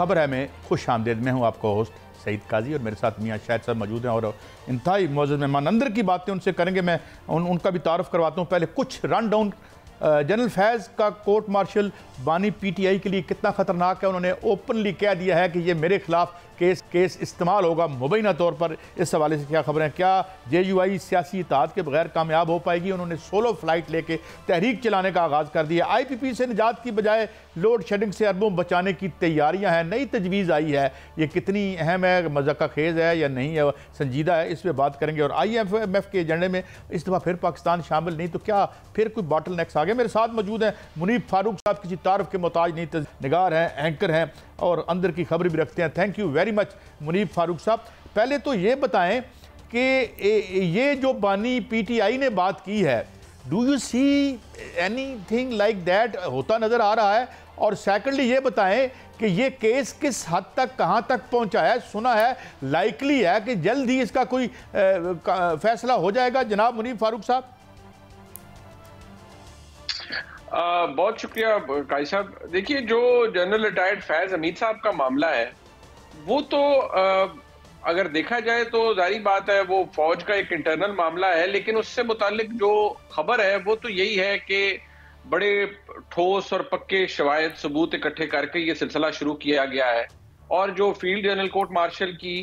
खबर है में खुश आमदेद। मैं हूँ आपका होस्ट सईद काजी और मेरे साथ मियाँ शाहिद साहब मौजूद हैं और इंतहाई मौजूद मेहमान अंदर की बातें उनसे करेंगे। मैं उनका भी तारुफ करवाता हूँ। पहले कुछ रन डाउन। जनरल फैज़ का कोर्ट मार्शल बानी पीटीआई के लिए कितना ख़तरनाक है। उन्होंने ओपनली कह दिया है कि ये मेरे खिलाफ केस इस्तेमाल होगा मुबैना तौर पर। इस हवाले से क्या खबर है, क्या JUI सियासी इत्तेहाद के बगैर कामयाब हो पाएगी। उन्होंने सोलो फ्लाइट लेके तहरीक चलाने का आगाज़ कर दिया। IPP से निजात की बजाय लोड शेडिंग से अरबों बचाने की तैयारियां हैं। नई तजवीज़ आई है, ये कितनी अहम है, मज़ाक़ा खेज़ है या नहीं है, संजीदा है, इस पर बात करेंगे। और IMF के एजेंडे में इस दफ़ा फिर पाकिस्तान शामिल नहीं तो क्या फिर कोई बॉटल नेक्स आ गया। मेरे साथ मौजूद हैं मुनीब फारूक साहब, किसी तारफ़ के मोहताज नहीं, निगार हैं, एंकर हैं और अंदर की खबर भी रखते हैं। Thank you very much Munib Farooq साहब। पहले तो ये बताएं कि ये जो बानी PTI ने बात की है, do you see anything like that होता नज़र आ रहा है? और सेकंडली ये बताएं कि ये केस किस हद तक कहाँ तक पहुँचा है। सुना है लाइकली है कि जल्द ही इसका कोई फैसला हो जाएगा। जनाब मुनीब फारूक साहब। बहुत शुक्रिया काई साहब। देखिए, जो जनरल रिटायर्ड फैज़ हमीद साहब का मामला है वो तो अगर देखा जाए तो जारी बात है वो फौज का एक इंटरनल मामला है, लेकिन उससे मुतालिक जो खबर है वो तो यही है कि बड़े ठोस और पक्के शवाहिद सबूत इकट्ठे करके ये सिलसिला शुरू किया गया है और जो फील्ड जनरल कोर्ट मार्शल की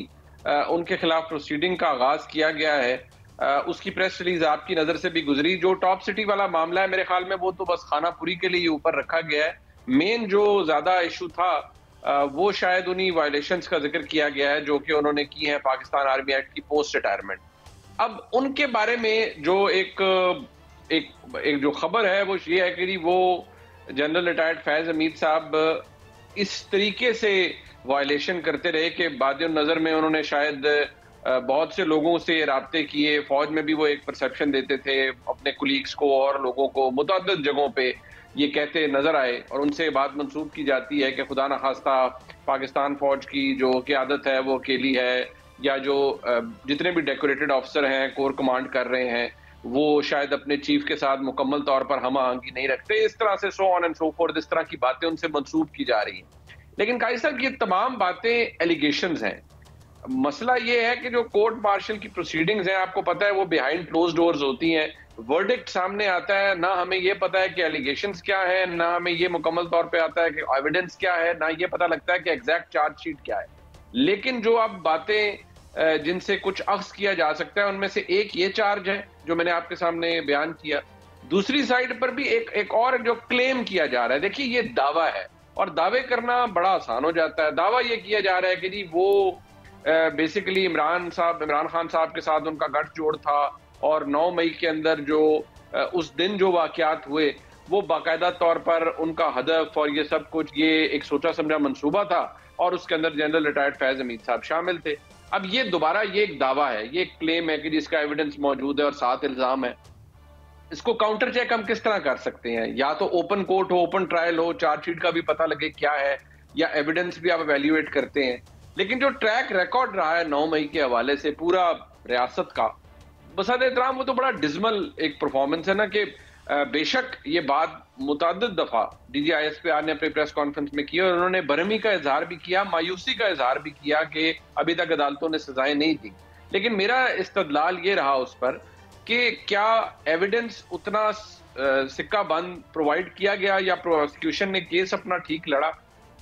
उनके खिलाफ प्रोसीडिंग का आगाज किया गया है उसकी प्रेस रिलीज आपकी नजर से भी गुजरी। जो टॉप सिटी वाला मामला है मेरे ख्याल में वो तो बस खानापुरी के लिए ऊपर रखा गया है। मेन जो ज्यादा इशू था वो शायद उन्हीं वायलेशंस का जिक्र किया गया है जो कि उन्होंने की है पाकिस्तान आर्मी एक्ट की पोस्ट रिटायरमेंट। अब उनके बारे में जो एक जो खबर है वो ये है कि वो जनरल रिटायर्ड फैज हमीद साहब इस तरीके से वायलेशन करते रहे कि बाद नजर में उन्होंने शायद बहुत से लोगों से राब्ते किए। फौज में भी वो एक परसेप्शन देते थे अपने कुलीग्स को और लोगों को, मुतअद्दिद जगहों पे ये कहते नजर आए और उनसे बात मंसूब की जाती है कि खुदा न खास्ता पाकिस्तान फौज की जो क़यादत है वो अकेली है या जो जितने भी डेकोरेटेड ऑफिसर हैं कोर कमांड कर रहे हैं वो शायद अपने चीफ के साथ मुकम्मल तौर पर हम आहंगी नहीं रखते। इस तरह से so on and so fourth इस तरह की बातें उनसे मंसूब की जा रही हैं। लेकिन काई साहब ये तमाम बातें एलिगेशंस हैं। मसला ये है कि जो कोर्ट मार्शल की प्रोसीडिंग्स हैं आपको पता है वो बिहाइंड क्लोज डोर्स होती हैं। वर्डिक्ट सामने आता है, ना हमें ये पता है कि एलिगेशंस क्या है, ना हमें ये मुकम्मल तौर पे आता है कि एविडेंस क्या है, ना ये पता लगता है कि एग्जैक्ट चार्जशीट क्या है। लेकिन जो अब बातें जिनसे कुछ अख्ज़ किया जा सकता है उनमें से एक ये चार्ज है जो मैंने आपके सामने बयान किया। दूसरी साइड पर भी एक और जो क्लेम किया जा रहा है। देखिए, ये दावा है और दावे करना बड़ा आसान हो जाता है। दावा ये किया जा रहा है कि जी वो बेसिकली इमरान खान साहब के साथ उनका गठजोड़ था और 9 मई के अंदर जो उस दिन जो वाकयात हुए वो बाकायदा तौर पर उनका हदफ और ये सब कुछ ये एक सोचा समझा मंसूबा था और उसके अंदर जनरल रिटायर्ड फैज हमीद साहब शामिल थे। अब ये दोबारा ये एक दावा है, ये एक क्लेम है कि जिसका एविडेंस मौजूद है और साथ इल्जाम है। इसको काउंटर चेक हम किस तरह कर सकते हैं? या तो ओपन कोर्ट हो, ओपन ट्रायल हो, चार्जशीट का भी पता लगे क्या है या एविडेंस भी आप एवेल्युएट करते हैं। लेकिन जो ट्रैक रिकॉर्ड रहा है 9 मई के हवाले से पूरा रियासत का, बसात एहतराम वो तो बड़ा डिजमल एक परफॉर्मेंस है ना कि बेशक ये बात मुतअद्दिद दफा DG ISPR ने अपनी प्रेस कॉन्फ्रेंस में की और उन्होंने बरहमी का इजहार भी किया, मायूसी का इजहार भी किया कि अभी तक अदालतों ने सजाएं नहीं दी। लेकिन मेरा इस्तदलाल ये रहा उस पर कि क्या एविडेंस उतना सिक्का बंद प्रोवाइड किया गया या प्रोसिक्यूशन ने केस अपना ठीक लड़ा,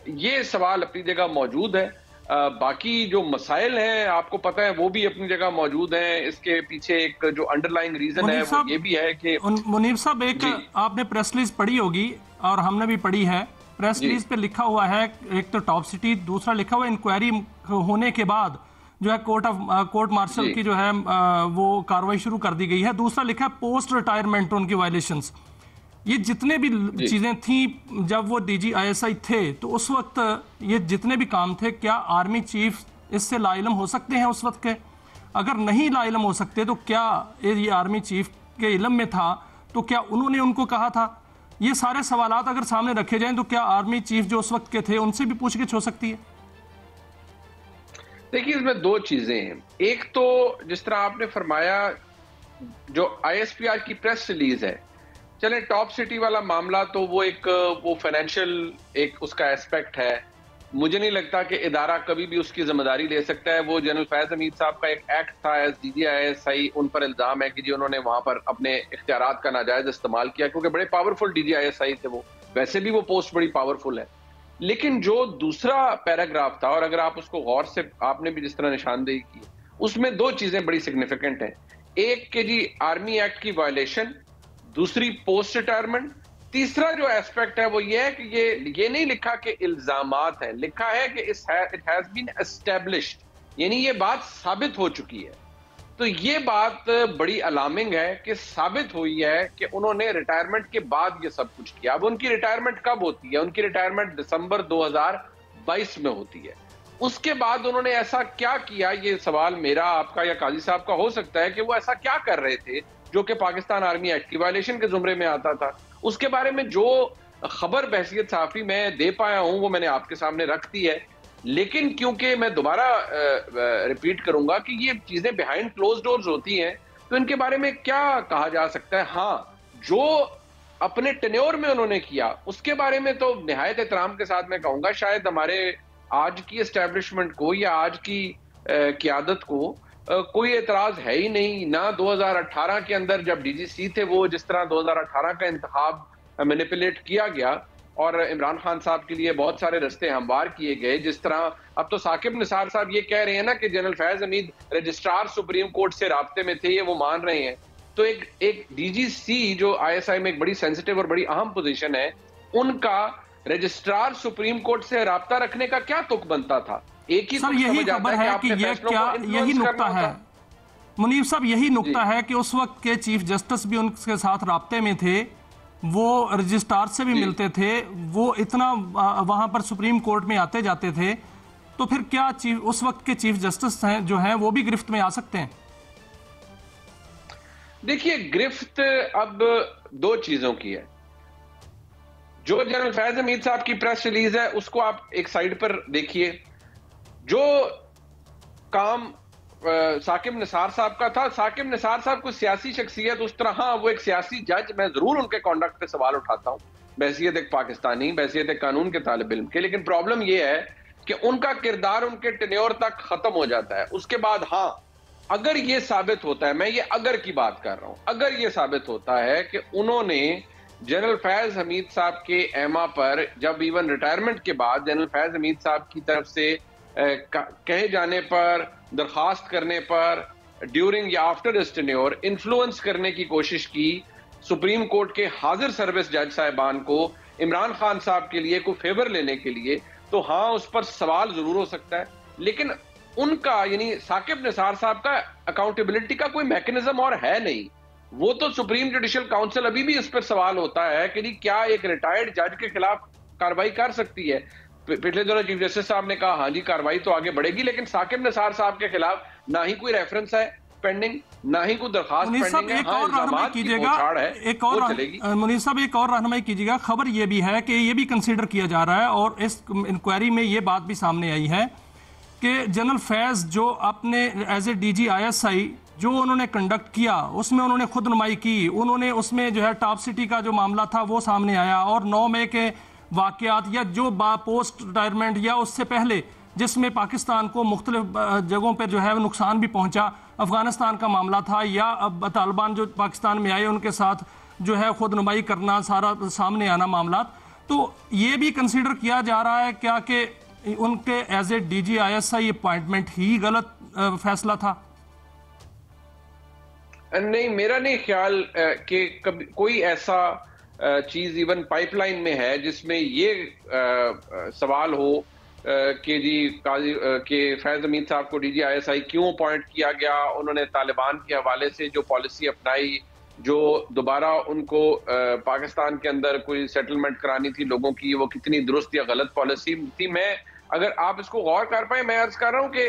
ये सवाल अपनी जगह मौजूद है। बाकी जो मसाइल हैं आपको पता है वो भी अपनी जगह मौजूद हैं। इसके पीछे एक जो अंडरलाइंग रीजन है वो ये भी है कि मुनीब साहब, एक आपने प्रेस रिलीज पढ़ी होगी और हमने भी पढ़ी है। प्रेस रिलीज पे लिखा हुआ है एक तो टॉप सिटी, दूसरा लिखा हुआ इंक्वायरी होने के बाद जो है कोर्ट मार्शल की जो है वो कार्रवाई शुरू कर दी गई है। दूसरा लिखा है पोस्ट रिटायरमेंट उनकी वायलेशंस। ये जितने भी चीजें थी जब वो DG ISI थे तो उस वक्त ये जितने भी काम थे, क्या आर्मी चीफ इससे लाइलम हो सकते हैं उस वक्त के? अगर नहीं लाइलम हो सकते तो क्या ये आर्मी चीफ के इल्म में था तो क्या उन्होंने उनको कहा था? ये सारे सवालात अगर सामने रखे जाएं तो क्या आर्मी चीफ जो उस वक्त के थे उनसे भी पूछगिछ हो सकती है? देखिए, इसमें दो चीजें हैं। एक तो जिस तरह आपने फरमाया जो ISPR की प्रेस रिलीज है, चले टॉप सिटी वाला मामला तो वो फाइनेंशियल एक उसका एस्पेक्ट है मुझे नहीं लगता कि इदारा कभी भी उसकी जिम्मेदारी ले सकता है। वो जनरल फैज हमीद साहब का एक एक्ट था एज DGISI, उन पर इल्जाम है कि जी उन्होंने वहां पर अपने इख्तियारात का नाजायज इस्तेमाल किया, क्योंकि बड़े पावरफुल DGISI थे वो, वैसे भी वो पोस्ट बड़ी पावरफुल है। लेकिन जो दूसरा पैराग्राफ था, और अगर आप उसको गौर से, आपने भी जिस तरह निशानदेही की, उसमें दो चीजें बड़ी सिग्निफिकेंट हैं। एक के जी आर्मी एक्ट की वायलेशन, दूसरी पोस्ट रिटायरमेंट, तीसरा जो एस्पेक्ट है वो ये है कि ये नहीं लिखा कि इल्जामात हैं, लिखा है कि इट हैज बीन एस्टेब्लिश्ड, यानी ये बात साबित हो चुकी है। तो ये बात बड़ी अलार्मिंग है कि साबित हुई है कि उन्होंने रिटायरमेंट के बाद ये सब कुछ किया। अब उनकी रिटायरमेंट कब होती है? उनकी रिटायरमेंट दिसंबर 2022 में होती है। उसके बाद उन्होंने ऐसा क्या किया, ये सवाल मेरा, आपका या काजी साहब का हो सकता है कि वो ऐसा क्या कर रहे थे जो कि पाकिस्तान आर्मी एक्ट की वायलेशन के जुमरे में आता था। उसके बारे में जो खबर बहसियत सहाफी मैं दे पाया हूं वो मैंने आपके सामने रख दी है। लेकिन क्योंकि मैं दोबारा रिपीट करूंगा कि ये चीजें बिहाइंड क्लोज डोर्स होती हैं, तो इनके बारे में क्या कहा जा सकता है। हाँ, जो अपने टेन्योर में उन्होंने किया उसके बारे में तो निहायत एहतराम के साथ मैं कहूंगा, शायद हमारे आज की एस्टेब्लिशमेंट को या आज की क़यादत को कोई एतराज है ही नहीं। ना 2018 के अंदर जब DGC थे, वो जिस तरह 2018 का इंतखाब मैनिपुलेट किया गया और इमरान खान साहब के लिए बहुत सारे रास्ते हमवार किए गए, जिस तरह अब तो साकिब निसार साहब ये कह रहे हैं ना कि general Faiz Hamid registrar supreme court से राब्ते में थे, ये वो मान रहे हैं। तो एक DGC जो ISI में एक बड़ी सेंसिटिव और बड़ी अहम पोजीशन है, उनका रजिस्ट्रार सुप्रीम कोर्ट से राब्ता रखने का क्या तुक बनता था? एक ही सर यही खबर है कि ये क्या, यही नुक्ता है मुनीब साहब, यही नुक्ता है कि उस वक्त के चीफ जस्टिस भी उनके साथ राब्ते में थे, वो रजिस्ट्रार से भी मिलते थे, वो इतना वहां पर सुप्रीम कोर्ट में आते जाते थे। तो फिर क्या उस वक्त के चीफ जस्टिस हैं जो हैं वो भी गिरफ्त में आ सकते हैं? देखिए, गिरफ्त अब दो चीजों की है। जो जनरल फैज हमीद साहब की प्रेस रिलीज है उसको आप एक साइड पर देखिए। जो काम साकिब निसार साहब का था, साकिब निसार साहब को सियासी शख्सियत उस तरह, हाँ वो एक सियासी जज, मैं जरूर उनके कॉन्डक्ट पे सवाल उठाता हूं, बहसियत एक पाकिस्तानी, बहसियत एक कानून के तालिब इल्म के। लेकिन प्रॉब्लम यह है कि उनका किरदार उनके टेन्योर तक खत्म हो जाता है। उसके बाद हाँ, अगर ये साबित होता है, मैं ये अगर की बात कर रहा हूं, अगर ये साबित होता है कि उन्होंने जनरल फैज हमीद साहब के एमा पर, जब इवन रिटायरमेंट के बाद जनरल फैज हमीद साहब की तरफ से कहे जाने पर, दरखास्त करने पर, ड्यूरिंग या आफ्टर हिज टेन्योर इन्फ्लुएंस करने की कोशिश की सुप्रीम कोर्ट के हाजिर सर्विस जज साहिबान को इमरान खान साहब के लिए कोई फेवर लेने के लिए, तो हाँ उस पर सवाल जरूर हो सकता है। लेकिन उनका, यानी साकिब निसार साहब का अकाउंटेबिलिटी का कोई मैकेनिज्म और है नहीं। वो तो सुप्रीम जुडिशियल काउंसिल अभी भी इस पर सवाल होता है कि क्या एक रिटायर्ड जज के खिलाफ कार्रवाई कर सकती है। पिछले दिनों चीफ जस्टिस साहब ने कहा हाँ जी कार्रवाई तो आगे बढ़ेगी, लेकिन साकिब निसार साहब के खिलाफ ना ही कोई रेफरेंस है पेंडिंग, ना ही कोई दरखास्त पेंडिंग है। हाँ, इल्जामात की बौछार है, वो चलेगी। मुनीर साहब एक और रहनुमाई कीजिएगा। खबर ये भी है कि ये भी कंसीडर किया जा रहा है और इस इंक्वायरी में ये बात भी सामने आई है कि जनरल फैज जो अपने एज ए DGISI जो उन्होंने कंडक्ट किया उसमें उन्होंने खुद नुमाई की, उन्होंने उसमें जो है टॉप सिटी का जो मामला था वो सामने आया, और 9 मई के वाकयात या जो पोस्ट रिटायरमेंट या उससे पहले जिसमें पाकिस्तान को मुख्तलिफ जगहों पर जो है नुकसान भी पहुंचा, अफगानिस्तान का मामला था, या अब तालिबान जो पाकिस्तान में आए उनके साथ जो है खुद नुमाई करना, सारा सामने आना मामला, तो ये भी कंसीडर किया जा रहा है क्या कि उनके एज ए DGISI अपॉइंटमेंट ही गलत फैसला था? नहीं, मेरा नहीं ख्याल कि कभी कोई ऐसा चीज इवन पाइपलाइन में है जिसमें ये सवाल हो कि जी काजी के फैज हमीद साहब को DGISI क्यों अपॉइंट किया गया, उन्होंने तालिबान के हवाले से जो पॉलिसी अपनाई, जो दोबारा उनको पाकिस्तान के अंदर कोई सेटलमेंट करानी थी लोगों की, वो कितनी दुरुस्त या गलत पॉलिसी थी। मैं, अगर आप इसको गौर कर पाए, मैं अर्ज कर रहा हूं कि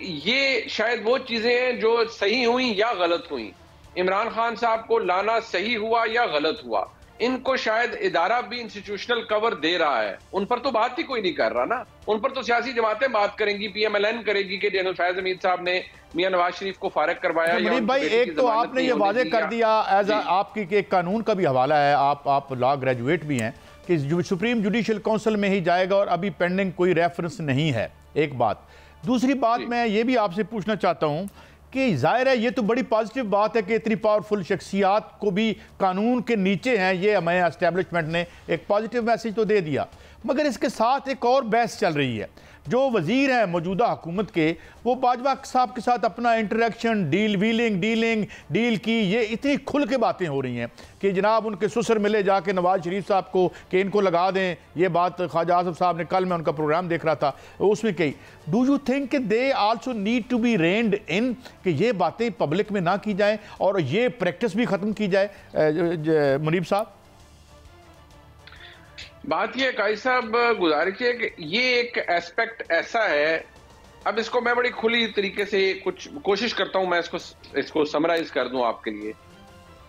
ये शायद वो चीजें हैं जो सही हुई या गलत हुई। इमरान खान साहब को लाना सही हुआ या गलत हुआ, इनको शायद इदारा भी इंस्टीट्यूशनल कवर दे रहा है। उन पर तो बात ही कोई नहीं कर रहा ना, उन पर तो सियासी जमातें बात करेंगी, PMLN करेगी कि जनरल फैज हमीद साहब ने मियां नवाज शरीफ को फारिग करवाया। मुनीब भाई, एक तो आपने ये वादे कर दिया, एज आपकी एक कानून का भी हवाला है, आप लॉ ग्रेजुएट भी हैं, कि सुप्रीम जुडिशल काउंसिल में ही जाएगा और अभी पेंडिंग कोई रेफरेंस नहीं है, एक बात। दूसरी बात मैं ये भी आपसे पूछना चाहता हूँ कि जाहिर है ये तो बड़ी पॉजिटिव बात है कि इतनी पावरफुल शख्सियात को भी कानून के नीचे हैं, ये हमें एस्टेब्लिशमेंट ने एक पॉजिटिव मैसेज तो दे दिया, मगर इसके साथ एक और बहस चल रही है। जो वजीर हैं मौजूदा हुकूमत के, वो बाजवा साहब के साथ अपना इंटरेक्शन, डील की, ये इतनी खुल के बातें हो रही हैं कि जनाब उनके ससुर मिले जाके नवाज शरीफ साहब को कि इनको लगा दें। ये बात ख्वाजा आसिफ साहब ने, कल मैं उनका प्रोग्राम देख रहा था, उसमें कही। Do you think they also need to be reined in, कि ये बातें पब्लिक में ना की जाएं और ये प्रैक्टिस भी ख़त्म की जाए? मुनीब साहब, बात ये काजी साहब, गुजारिश है कि ये एक एस्पेक्ट ऐसा है, अब इसको मैं बड़ी खुली तरीके से कुछ कोशिश करता हूं, मैं इसको समराइज कर दूं आपके लिए।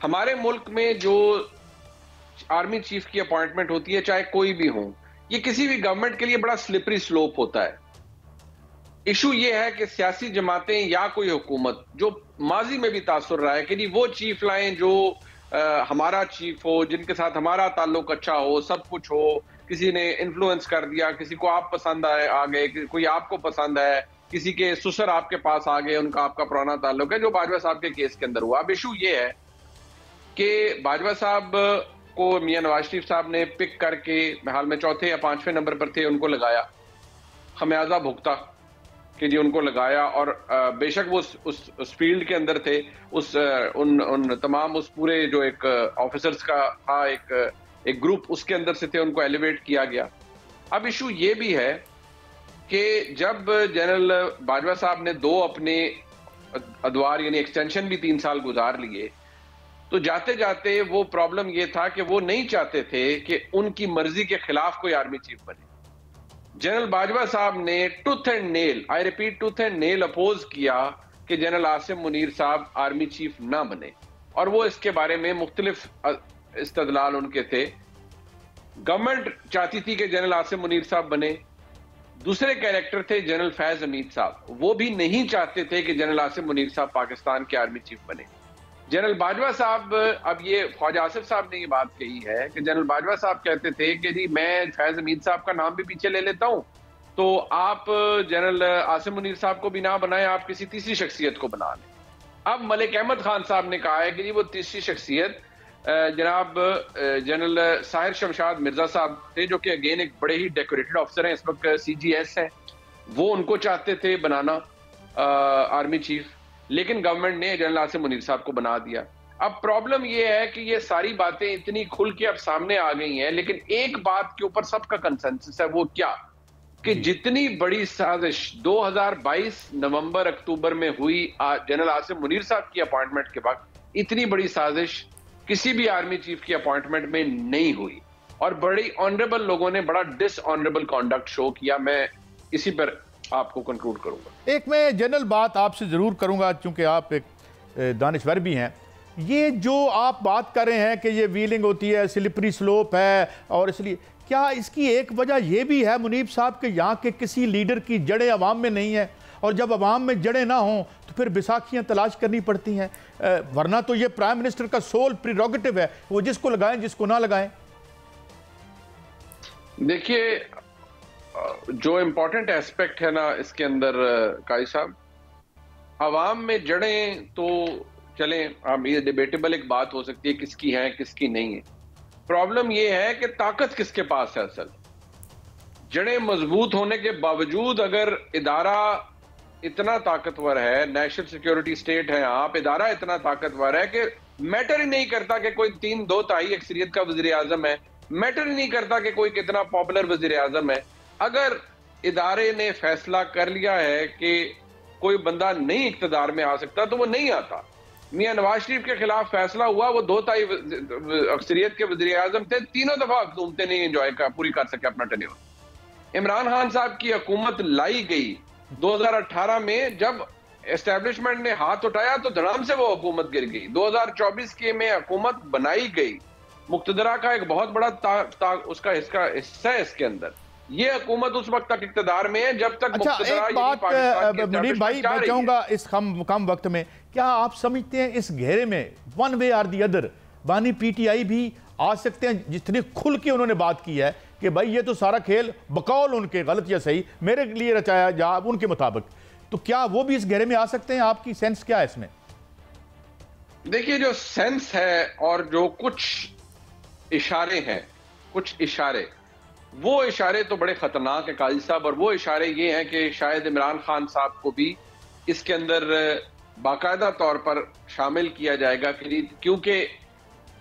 हमारे मुल्क में जो आर्मी चीफ की अपॉइंटमेंट होती है, चाहे कोई भी हो, ये किसी भी गवर्नमेंट के लिए बड़ा स्लिपरी स्लोप होता है। इशू ये है कि सियासी जमातें या कोई हुकूमत जो माजी में भी तासुर रहा है कि जी वो चीफ लाएं जो हमारा चीफ हो, जिनके साथ हमारा ताल्लुक अच्छा हो, सब कुछ हो, किसी ने इन्फ्लुएंस कर दिया, किसी को आप पसंद आ गए, कोई आपको पसंद है, किसी के ससुर आपके पास आ गए, उनका आपका पुराना ताल्लुक है, जो बाजवा साहब के केस के अंदर हुआ। अब इशू ये है कि बाजवा साहब को मियां नवाज शरीफ साहब ने पिक करके, हाल में चौथे या पांचवें नंबर पर थे, उनको लगाया, खमियाजा भुगता कि जी उनको लगाया। और बेशक वो उस फील्ड के अंदर थे, उन तमाम उस पूरे जो एक ऑफिसर्स का था एक ग्रुप, उसके अंदर से थे, उनको एलिवेट किया गया। अब इशू ये भी है कि जब जनरल बाजवा साहब ने 2 अपने अदवार यानी एक्सटेंशन भी 3 साल गुजार लिए, तो जाते जाते वो प्रॉब्लम ये था कि वो नहीं चाहते थे कि उनकी मर्जी के खिलाफ कोई आर्मी चीफ बने। जनरल बाजवा साहब ने tooth and nail, I repeat tooth and nail, oppose किया कि जनरल आसिम मुनीर साहब आर्मी चीफ ना बने, और वो इसके बारे में मुख्तलिफ इस्तदलाल उनके थे। गवर्नमेंट चाहती थी कि जनरल आसिम मुनीर साहब बने। दूसरे कैरेक्टर थे जनरल फैज हमीद साहब, वो भी नहीं चाहते थे कि जनरल आसिम मुनीर साहब पाकिस्तान के आर्मी चीफ बने। जनरल बाजवा साहब, अब ये ख्वाजा आसिफ साहब ने ये बात कही है कि जनरल बाजवा साहब कहते थे कि जी मैं फैज हमीद साहब का नाम भी पीछे ले लेता हूं, तो आप जनरल आसिम मुनीर साहब को भी ना बनाएं, आप किसी तीसरी शख्सियत को बना लें। अब मलिक अहमद खान साहब ने कहा है कि जी वो तीसरी शख्सियत जनाब जनरल साहिर शमशाद मिर्जा साहब थे, जो कि अगेन एक बड़े ही डेकोरेटेड ऑफिसर हैं, इस वक्त CGS हैं, वो उनको चाहते थे बनाना आर्मी चीफ, लेकिन गवर्नमेंट ने जनरल आसिम मुनीर साहब को बना दिया। अब प्रॉब्लम यह है कि ये सारी बातें इतनी खुल के अब सामने आ गई हैं, लेकिन एक बात के ऊपर सबका कंसेंसस है, वो क्या कि जितनी बड़ी साजिश 2022 नवंबर अक्टूबर में हुई जनरल आसिम मुनीर साहब की अपॉइंटमेंट के बाद, इतनी बड़ी साजिश किसी भी आर्मी चीफ की अपॉइंटमेंट में नहीं हुई, और बड़ी ऑनरेबल लोगों ने बड़ा डिसऑनरेबल कॉन्डक्ट शो किया। मैं इसी पर आपको कंक्लूड करूंगा। एक मैं जनरल बात आपसे जरूर करूंगा, चूंकि आप एक दानिशवर भी हैं। ये जो आप बात कर रहे हैं कि ये व्हीलिंग होती है, स्लिपरी स्लोप है, और इसलिए क्या इसकी एक वजह यह भी है मुनीब साहब के यहाँ के किसी लीडर की जड़ें अवाम में नहीं है, और जब अवाम में जड़ें ना हों तो फिर बैसाखियाँ तलाश करनी पड़ती हैं, वरना तो ये प्राइम मिनिस्टर का सोल प्रीरोगेटिव है, वो जिसको लगाएं जिसको ना लगाएं। देखिए, जो इम्पोर्टेंट एस्पेक्ट है ना इसके अंदर काजी साहब, अवाम में जड़ें तो चलें, हम ये डिबेटेबल एक बात हो सकती है किसकी है किसकी नहीं है। प्रॉब्लम ये है कि ताकत किसके पास है। असल जड़ें मजबूत होने के बावजूद अगर इदारा इतना ताकतवर है, नेशनल सिक्योरिटी स्टेट है आप, इदारा इतना ताकतवर है कि मैटर ही नहीं करता कि कोई 3/2 अक्सरियत का वजीर आजम है, मैटर ही नहीं करता कि कोई कितना पॉपुलर वजीर आजम है। अगर इदारे ने फैसला कर लिया है कि कोई बंदा नहीं इक्तदार में आ सकता तो वो नहीं आता। मियां नवाज शरीफ के खिलाफ फैसला हुआ, वो 2 अक्सरियत के वजीर आजम थे, 3 दफा हुकूमतें नहीं एंजॉय पूरी कर सके अपना टेन्योर। इमरान खान साहब की हुकूमत लाई गई 2018 में, जब एस्टेब्लिशमेंट ने हाथ उठाया तो धड़ाम से वो हुकूमत गिर गई। 2024 के में हुकूमत बनाई गई, मुक्तदरा का एक बहुत बड़ा उसका हिस्सा है इसके अंदर। ये हुकूमत उस वक्त तक इक़्तिदार में है जब तक एक बात मुनीब भाई मैं चाहूंगा इस कम वक्त में, क्या आप समझते हैं इस घेरे में one way or the other बानी PTI भी आ सकते हैं? जितनी खुल के उन्होंने बात की है कि भाई ये तो सारा खेल बकौल उनके, गलत या सही, मेरे लिए रचाया जा उनके मुताबिक, तो क्या वो भी इस घेरे में आ सकते हैं? आपकी सेंस क्या है इसमें? देखिए, जो सेंस है और जो कुछ इशारे हैं, कुछ इशारे, वो इशारे तो बड़े खतरनाक है काजी साहब। और वो इशारे ये हैं कि शायद इमरान खान साहब को भी इसके अंदर बाकायदा तौर पर शामिल किया जाएगा, क्योंकि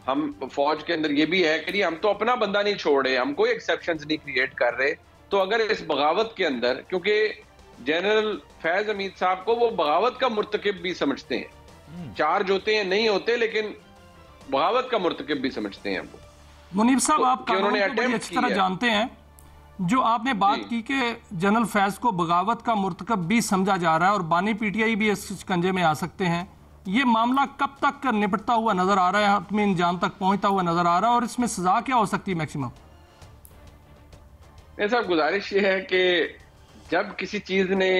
हम फौज के अंदर ये भी है कि हम तो अपना बंदा नहीं छोड़ रहे, हम कोई एक्सेप्शंस नहीं क्रिएट कर रहे। तो अगर इस बगावत के अंदर, क्योंकि जनरल फैज हमीद साहब को वो बगावत का मुर्तकिब भी समझते हैं, चार्ज होते हैं नहीं होते, लेकिन बगावत का मुर्तकिब भी समझते हैं वो। मुनीब साहब, आप कानून को बड़ी अच्छी तरह जानते हैं। जो आपने बात की कि जनरल फैज को बगावत का मुर्तकब भी समझा जा रहा है और बानी पीटीआई भी इस शिकंजे में आ सकते हैं, ये मामला कब तक निपटता हुआ नजर आ रहा है, हतमी इंजाम तक पहुंचता हुआ नजर आ रहा है, और इसमें सजा क्या हो सकती है मैक्सिमम? ऐसा गुजारिश ये है कि जब किसी चीज ने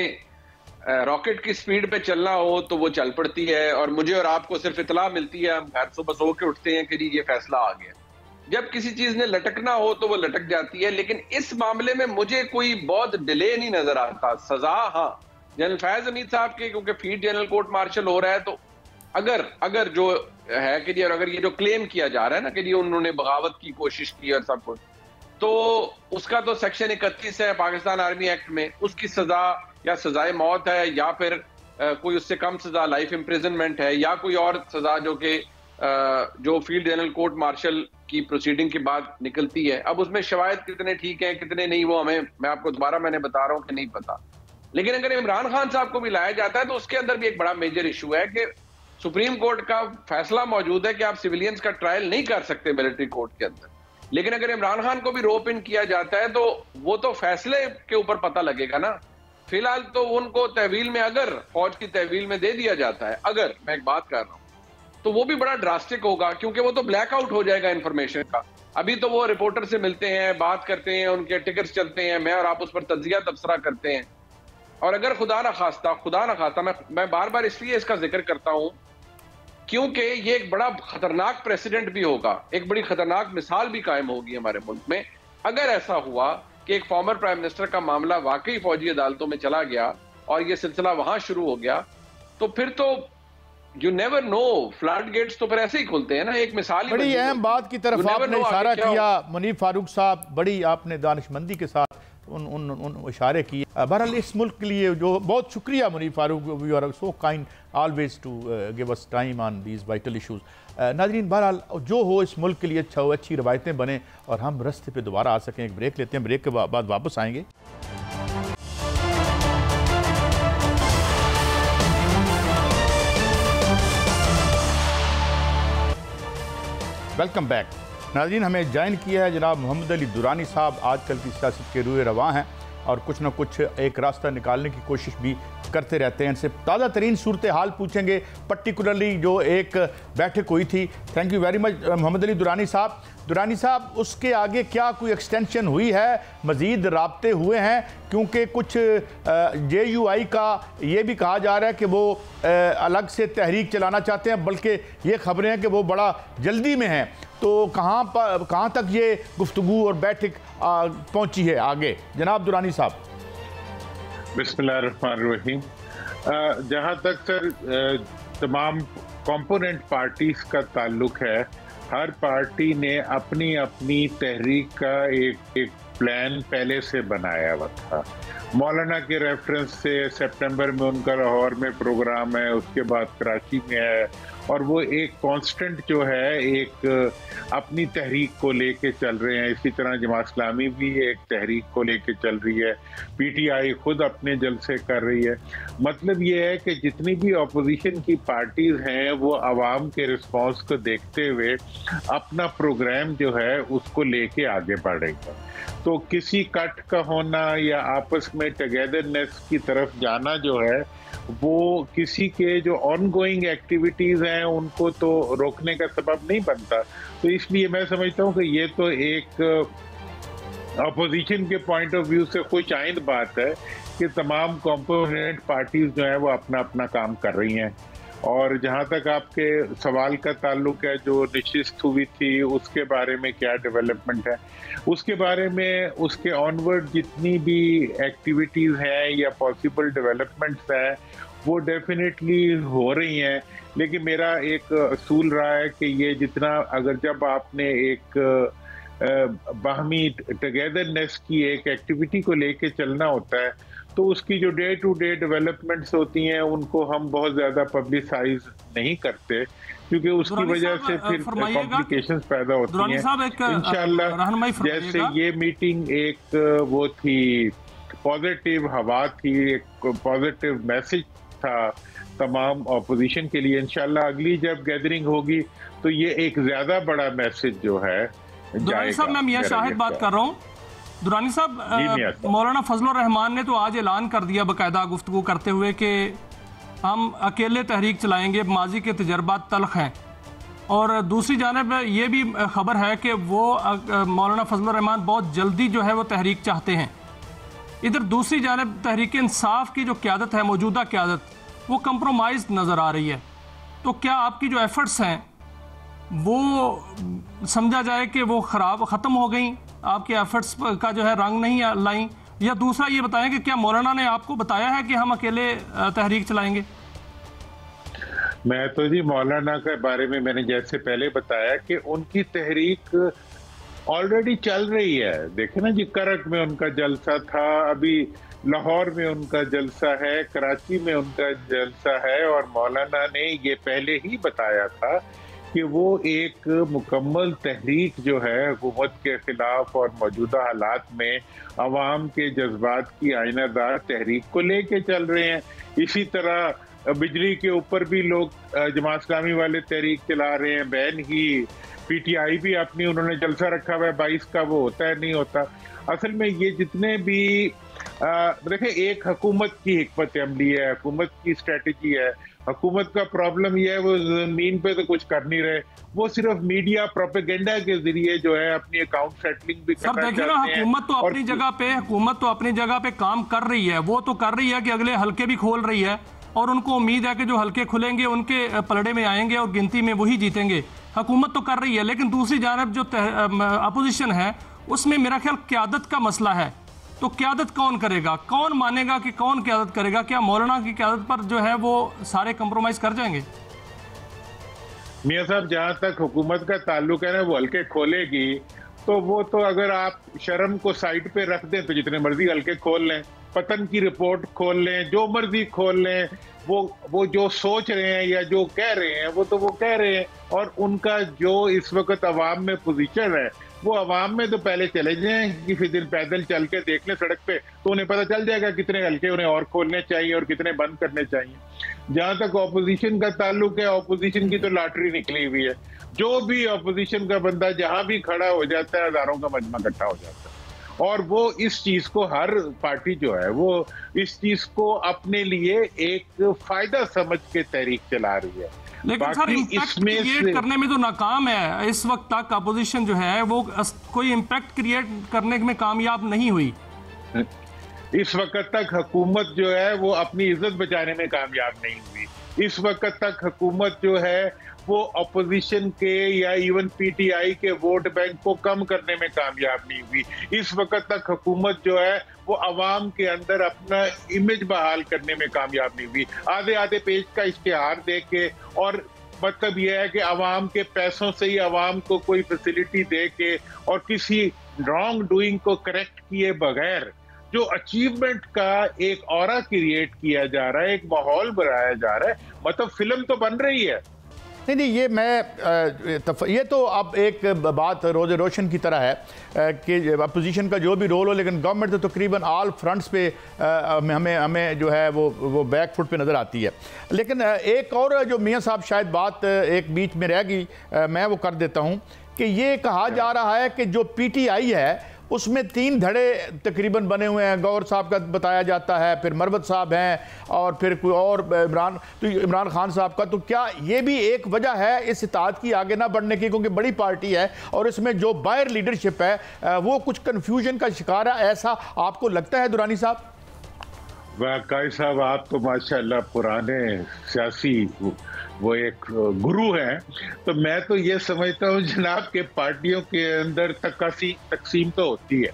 रॉकेट की स्पीड पे चलना हो तो वो चल पड़ती है, और मुझे और आपको सिर्फ इतला मिलती है, हम घर सुबह सो के उठते हैं कि जी ये फैसला आ गया। जब किसी चीज ने लटकना हो तो वो लटक जाती है। लेकिन इस मामले में मुझे कोई बहुत डिले नहीं नजर आता। सजा, हाँ, जनरल फैज हमीद साहब के, क्योंकि फील्ड जनरल कोर्ट मार्शल हो रहा है, तो अगर जो है कि जी, और अगर ये जो क्लेम किया जा रहा है ना कि जी उन्होंने बगावत की कोशिश की और सब कुछ, तो उसका तो सेक्शन 31 है पाकिस्तान आर्मी एक्ट में, उसकी सजा या सजाए मौत है, या फिर कोई उससे कम सजा लाइफ इम्प्रिजनमेंट है, या कोई और सजा जो फील्ड जनरल कोर्ट मार्शल की प्रोसीडिंग के बाद निकलती है। अब उसमें शवायद कितने ठीक हैं कितने नहीं, वो मैं आपको दोबारा मैंने बता रहा हूं कि नहीं पता। लेकिन अगर इमरान खान साहब को भी लाया जाता है तो उसके अंदर भी एक बड़ा मेजर इशू है कि सुप्रीम कोर्ट का फैसला मौजूद है कि आप सिविलियंस का ट्रायल नहीं कर सकते मिलिट्री कोर्ट के अंदर। लेकिन अगर इमरान खान को भी रोप इन किया जाता है तो वो तो फैसले के ऊपर पता लगेगा ना। फिलहाल तो उनको तहवील में, अगर फौज की तहवील में दे दिया जाता है, अगर मैं एक बात कर रहा हूं, तो वो भी बड़ा ड्रास्टिक होगा, क्योंकि वो तो ब्लैकआउट हो जाएगा इंफॉर्मेशन का। अभी तो वो रिपोर्टर से मिलते हैं, बात करते हैं, उनके टिकट्स चलते हैं, मैं और आप उस पर तज्जिया तबसरा करते हैं। और अगर खुदा ना खास्ता मैं बार बार इसलिए इसका जिक्र करता हूं क्योंकि ये एक बड़ा खतरनाक प्रेसिडेंट भी होगा, एक बड़ी खतरनाक मिसाल भी कायम होगी हमारे मुल्क में। अगर ऐसा हुआ कि एक फॉर्मर प्राइम मिनिस्टर का मामला वाकई फौजी अदालतों में चला गया और ये सिलसिला वहां शुरू हो गया, तो फिर तो you never know, flood gates तो फिर ऐसे ही खुलते हैं ना। एक मिसाल, बड़ी अहम बात की तरफ आपने इशारा किया मुनीब फारूक साहब, बड़ी आपने दानिशमंदी के साथ उन इशारे किए। बहरहाल इस मुल्क के लिए जो बहुत शुक्रिया Munib Farooq, you are so kind always to give us time on these vital issues. नाज़रीन, बहरहाल जो हो इस मुल्क के लिए अच्छा हो, अच्छी रवायतें बने और हम रस्ते पे दोबारा आ सकें। एक ब्रेक लेते हैं, ब्रेक के बाद वापस आएंगे। Welcome back. नाज़रीन, हमें ज्वाइन किया है जनाब मोहम्मद अली दुरानी साहब, आजकल की सियासत के रूए रवां हैं और कुछ ना कुछ एक रास्ता निकालने की कोशिश भी करते रहते हैं। इनसे ताज़ा तरीन सूरत हाल पूछेंगे, पर्टिकुलरली जो एक बैठक हुई थी। Thank you very much Muhammad Ali Durrani साहब। दुरानी साहब, उसके आगे क्या कोई एक्सटेंशन हुई है, मज़ीद राब्ते हुए हैं? क्योंकि कुछ JUI का ये भी कहा जा रहा है कि वो अलग से तहरीक चलाना चाहते हैं, बल्कि ये खबरें हैं कि वो बड़ा जल्दी में हैं। तो कहाँ तक ये गुफ्तगू और बैठक पहुँची है आगे, जनाब दुरानी साहब? बिस्मिल्लाहिर्रहमानिर्रहीम। जहाँ तक सर तमाम कंपोनेंट पार्टीज का ताल्लुक है, हर पार्टी ने अपनी अपनी तहरीक का एक प्लान पहले से बनाया हुआ था। मौलाना के रेफरेंस से सितंबर में उनका लाहौर में प्रोग्राम है, उसके बाद कराची में है, और वो एक कांस्टेंट जो है एक अपनी तहरीक को लेके चल रहे हैं। इसी तरह जमात इस्लामी भी एक तहरीक को लेके चल रही है, PTI खुद अपने जलसे कर रही है। मतलब ये है कि जितनी भी अपोजिशन की पार्टीज हैं वो आवाम के रिस्पांस को देखते हुए अपना प्रोग्राम जो है उसको लेके आगे बढ़ेगा। तो किसी कट का होना या आपस में टुगेदरनेस की तरफ जाना जो है वो किसी के जो ऑनगोइंग एक्टिविटीज हैं उनको तो रोकने का सबब नहीं बनता। तो इसलिए मैं समझता हूँ कि ये तो एक अपोजिशन के पॉइंट ऑफ व्यू से खुश आइंद बात है कि तमाम कंपोनेंट पार्टीज जो है वो अपना अपना काम कर रही हैं। और जहां तक आपके सवाल का ताल्लुक है, जो नशिस्त हुई थी उसके बारे में क्या डेवलपमेंट है, उसके बारे में उसके ऑनवर्ड जितनी भी एक्टिविटीज़ हैं या पॉसिबल डेवलपमेंट्स हैं वो डेफिनेटली हो रही हैं। लेकिन मेरा एक असूल रहा है कि ये जितना अगर जब आपने एक बाहमी टुगेदरनेस की एक एक्टिविटी को लेके चलना होता है तो उसकी जो डे टू डे डेवलपमेंट्स होती हैं उनको हम बहुत ज़्यादा पब्लिसाइज नहीं करते, क्योंकि उसकी वजह से फिर कॉम्प्लिकेशंस पैदा होती हैं। इंशाल्लाह जैसे ये मीटिंग एक वो थी, पॉजिटिव हवा थी, एक पॉजिटिव मैसेज था तमाम ऑपोजिशन के लिए। इंशाल्लाह अगली जब गैदरिंग होगी तो ये एक ज़्यादा बड़ा मैसेज जो है जाएगा। मैं मियां शाहिद बात कर रहा हूँ। दुरानी साहब, मौलाना फजलुर रहमान ने तो आज ऐलान कर दिया बाकायदा गुफ्तगू करते हुए कि हम अकेले तहरीक चलाएंगे, माजी के तजर्बात तल्ख हैं। और दूसरी जानिब ये भी खबर है कि वो मौलाना फजलुर रहमान बहुत जल्दी जो है वो तहरीक चाहते हैं। इधर दूसरी जानिब तहरीक इंसाफ की जो क़यादत है, मौजूदा क़यादत, वो कंप्रोमाइज नज़र आ रही है। तो क्या आपकी जो एफर्ट्स हैं वो समझा जाए कि वो ख़त्म हो गई, आपके एफर्ट्स का जो है रंग नहीं लाई? या दूसरा ये बताएं कि क्या मौलाना ने आपको बताया है कि हम अकेले तहरीक चलाएंगे? मैं तो जी मौलाना के बारे में मैंने जैसे पहले बताया कि उनकी तहरीक ऑलरेडी चल रही है। देखे ना जी, करक में उनका जलसा था, अभी लाहौर में उनका जलसा है, कराची में उनका जलसा है, और मौलाना ने ये पहले ही बताया था कि वो एक मुकम्मल तहरीक जो है हुकूमत के खिलाफ और मौजूदा हालात में अवाम के जज्बात की आईनादार तहरीक को लेके चल रहे हैं। इसी तरह बिजली के ऊपर भी लोग जमात इस्लामी वाले तहरीक चला रहे हैं। बैन ही PTI भी अपनी उन्होंने जलसा रखा हुआ है 22 का, वो होता है नहीं होता। असल में ये जितने भी देखिए, एक हुकूमत की हिकमत अमली है, हुकूमत की स्ट्रेटजी है। हुकूमत का प्रॉब्लम यह है वो जमीन पे तो कुछ कर नहीं रहे, वो सिर्फ मीडिया प्रोपेगेंडा के जरिए जो है अपनी अकाउंट सेटलिंग भी करना चाहते हैं। हुकूमत तो अपनी जगह पे काम कर रही है, वो तो कर रही है कि अगले हल्के भी खोल रही है, और उनको उम्मीद है कि जो हल्के खुलेंगे उनके पलड़े में आएंगे और गिनती में वही जीतेंगे। हुकूमत तो कर रही है, लेकिन दूसरी जानब जो अपोजिशन है उसमें मेरा ख्याल क़यादत का मसला है। तो क़यादत कौन करेगा, कौन मानेगा कि कौन क़यादत करेगा? क्या मौलाना की क़यादत पर जो है वो सारे कंप्रोमाइज कर जाएंगे? मियां साहब, जहां तक हुकूमत का ताल्लुक है ना, वो हल्के खोलेगी तो वो तो अगर आप शर्म को साइड पे रख दें तो जितने मर्जी हल्के खोल लें, पतन की रिपोर्ट खोल लें, जो मर्जी खोल लें, वो जो सोच रहे हैं या जो कह रहे हैं वो तो वो कह रहे हैं। और उनका जो इस वक्त अवाम में पोजीशन है, वो अवाम में तो पहले चले जाएं, किसी दिन पैदल चल के देख लें सड़क पे, तो उन्हें पता चल जाएगा कितने हल्के उन्हें और खोलने चाहिए और कितने बंद करने चाहिए। जहां तक ऑपोजिशन का ताल्लुक है, ऑपोजिशन की तो लॉटरी निकली हुई है। जो भी ऑपोजिशन का बंदा जहां भी खड़ा हो जाता है, हजारों का मजमा इकट्ठा हो जाता है, और वो इस चीज को, हर पार्टी जो है वो इस चीज को अपने लिए एक फायदा समझ के तहरीक चला रही है। लेकिन सर, इम्पैक्ट क्रिएट करने में तो नाकाम है इस वक्त तक। अपोजिशन जो है वो कोई इम्पैक्ट क्रिएट करने में कामयाब नहीं हुई। इस वक्त तक हुकूमत जो है वो अपनी इज्जत बचाने में कामयाब नहीं हुई। इस वक्त तक हुकूमत जो है वो अपोजिशन के या इवन PTI के वोट बैंक को कम करने में कामयाब नहीं हुई। इस वक्त तक हुकूमत जो है वो अवाम के अंदर अपना इमेज बहाल करने में कामयाब नहीं हुई। आधे आधे पेज का इश्तिहार दे के, और मतलब यह है कि अवाम के पैसों से ही अवाम को कोई फैसिलिटी दे के और किसी रॉन्ग डूइंग को करेक्ट किए बगैर जो अचीवमेंट का एक ऑरा क्रिएट किया जा रहा है, एक माहौल बनाया जा रहा है, मतलब फिल्म तो बन रही है। नहीं, ये तो अब एक बात रोज़े रोशन की तरह है कि अपोजिशन का जो भी रोल हो, लेकिन गवर्नमेंट तो तकरीबन ऑल फ्रंट्स पे हमें जो है वो बैक फुट पे नज़र आती है। लेकिन एक और जो मियां साहब शायद बात एक बीच में रह गई, मैं वो कर देता हूँ कि ये कहा जा रहा है कि जो PTI है उसमें 3 धड़े तकरीबन बने हुए हैं। गौर साहब का बताया जाता है, फिर मरवत साहब हैं, और फिर कोई और इमरान खान साहब का। तो क्या ये भी एक वजह है इस इत्तेहाद की आगे ना बढ़ने की, क्योंकि बड़ी पार्टी है और इसमें जो बाहर लीडरशिप है वो कुछ कन्फ्यूजन का शिकार है, ऐसा आपको लगता है दुरानी साहब? वाकई साहब, आप तो माशाल्लाह पुराने सियासी वो एक गुरु हैं। तो मैं तो ये समझता हूँ जनाब के पार्टियों के अंदर तकसीम तो होती है